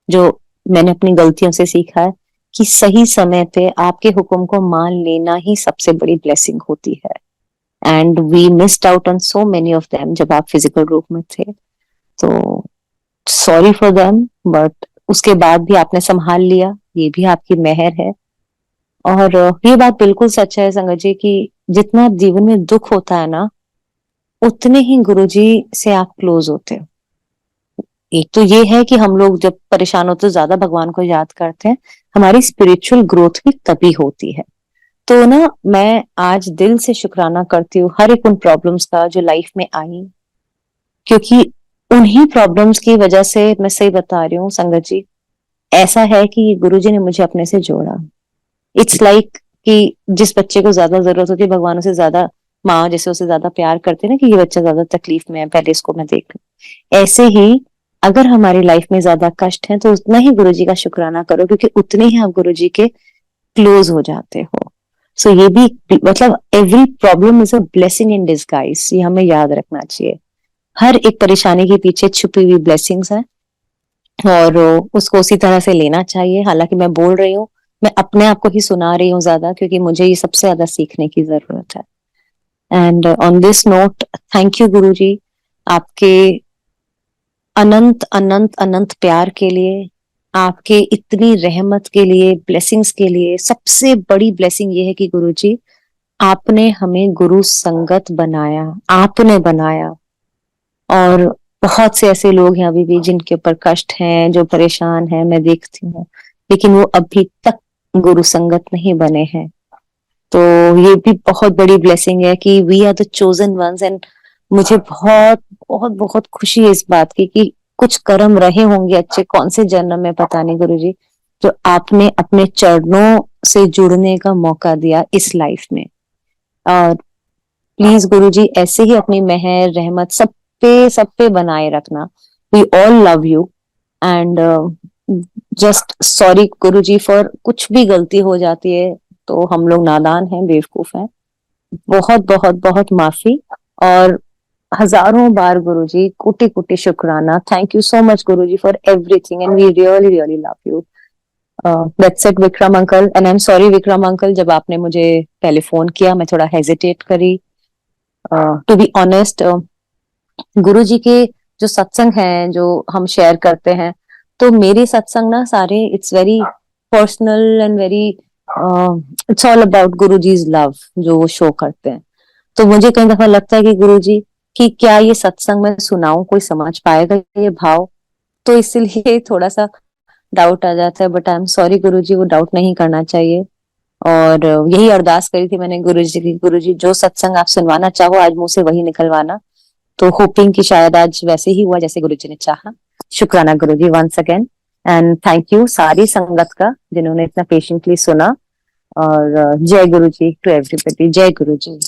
जो मैंने अपनी गलतियों से सीखा है कि सही समय पे आपके हुक्म को मान लेना ही सबसे बड़ी ब्लेसिंग होती है। And we missed out on so many of them जब आप फिजिकल रूप में थे। तो सॉरी फॉर देम, बट उसके बाद भी आपने संभाल लिया, ये भी आपकी मेहर है। और ये बात बिल्कुल सच है संगत जी कि जितना जीवन में दुख होता है ना, उतने ही गुरुजी से आप क्लोज होते हो। एक तो ये है कि हम लोग जब परेशान होते हैं ज्यादा भगवान को याद करते हैं, हमारी स्पिरिचुअल ग्रोथ भी तभी होती है। तो ना मैं आज दिल से शुक्राना करती हूँ हर एक उन प्रॉब्लम्स का जो लाइफ में आई, क्योंकि उन्हीं प्रॉब्लम्स की वजह से, मैं सही बता रही हूँ संगत जी, ऐसा है कि गुरुजी ने मुझे अपने से जोड़ा। इट्स लाइक कि जिस बच्चे को ज्यादा जरूरत होती है, भगवान उसे ज्यादा, माँ जैसे उसे ज्यादा प्यार करते हैं ना कि ये बच्चा ज्यादा तकलीफ में है, पहले इसको मैं देख लूं। ऐसे ही अगर हमारी लाइफ में ज्यादा कष्ट है तो उतना ही गुरुजी का शुक्राना करो, क्योंकि उतने ही आप गुरुजी के क्लोज हो जाते हो। सो ये भी मतलब every problem is a blessing in disguise, ये हमें याद रखना चाहिए। हर एक परेशानी के पीछे छुपी हुई ब्लेसिंग्स है और उसको उसी तरह से लेना चाहिए। हालांकि मैं बोल रही हूँ, मैं अपने आप को ही सुना रही हूँ ज्यादा, क्योंकि मुझे ये सबसे ज्यादा सीखने की जरूरत है। And on this note, thank you Guruji, आपके अनंत अनंत अनंत प्यार के लिए, आपके इतनी रहमत के लिए, ब्लेसिंग्स के लिए। सबसे बड़ी ब्लेसिंग ये है कि गुरुजी आपने हमें गुरु संगत बनाया, आपने बनाया। और बहुत से ऐसे लोग हैं अभी भी जिनके ऊपर कष्ट हैं, जो परेशान हैं, मैं देखती हूँ, लेकिन वो अभी तक गुरु संगत नहीं बने हैं। तो ये भी बहुत बड़ी ब्लेसिंग है कि we are the chosen ones. And मुझे बहुत बहुत बहुत खुशी है इस बात की कि कुछ कर्म रहे होंगे अच्छे, कौन से जन्म में पता नहीं गुरुजी, जो आपने अपने चरणों से जुड़ने का मौका दिया इस लाइफ में। और प्लीज गुरुजी ऐसे ही अपनी मेहर रहमत सब पे बनाए रखना। We all love you. And just sorry Guruji for कुछ भी गलती हो जाती है तो हम लोग नादान हैं, बेवकूफ हैं। बहुत बहुत बहुत माफी। और हजारों बार गुरुजी कोटि कोटि शुक्राना। Thank you so much Guruji for everything and we really really love you. That's it Vikram uncle. And I am sorry Vikram uncle, जब आपने मुझे पहले फोन किया मैं थोड़ा हेजिटेट करी। टू बी ऑनेस्ट, गुरु जी के जो सत्संग हैं जो हम शेयर करते हैं, तो मेरे सत्संग ना सारे it's very personal and very, it's all about Guru जीज love जो वो शो करते हैं। तो मुझे कई दफा लगता है कि गुरु जी कि क्या ये सत्संग में सुनाऊं, कोई समझ पाएगा ये भाव, तो इसलिए थोड़ा सा डाउट आ जाता है। बट आई एम सॉरी गुरु जी, वो डाउट नहीं करना चाहिए। और यही अरदास करी थी मैंने गुरु जी की, गुरु जी जो सत्संग आप सुनवाना चाहो आज मुंह से वही निकलवाना। तो होपिंग कि शायद आज वैसे ही हुआ जैसे गुरुजी ने चाहा। शुक्राना Guruji once again. And thank you सारी संगत का जिन्होंने इतना पेशेंटली सुना। और जय गुरुजी टू एवरीबॉडी। जय गुरुजी।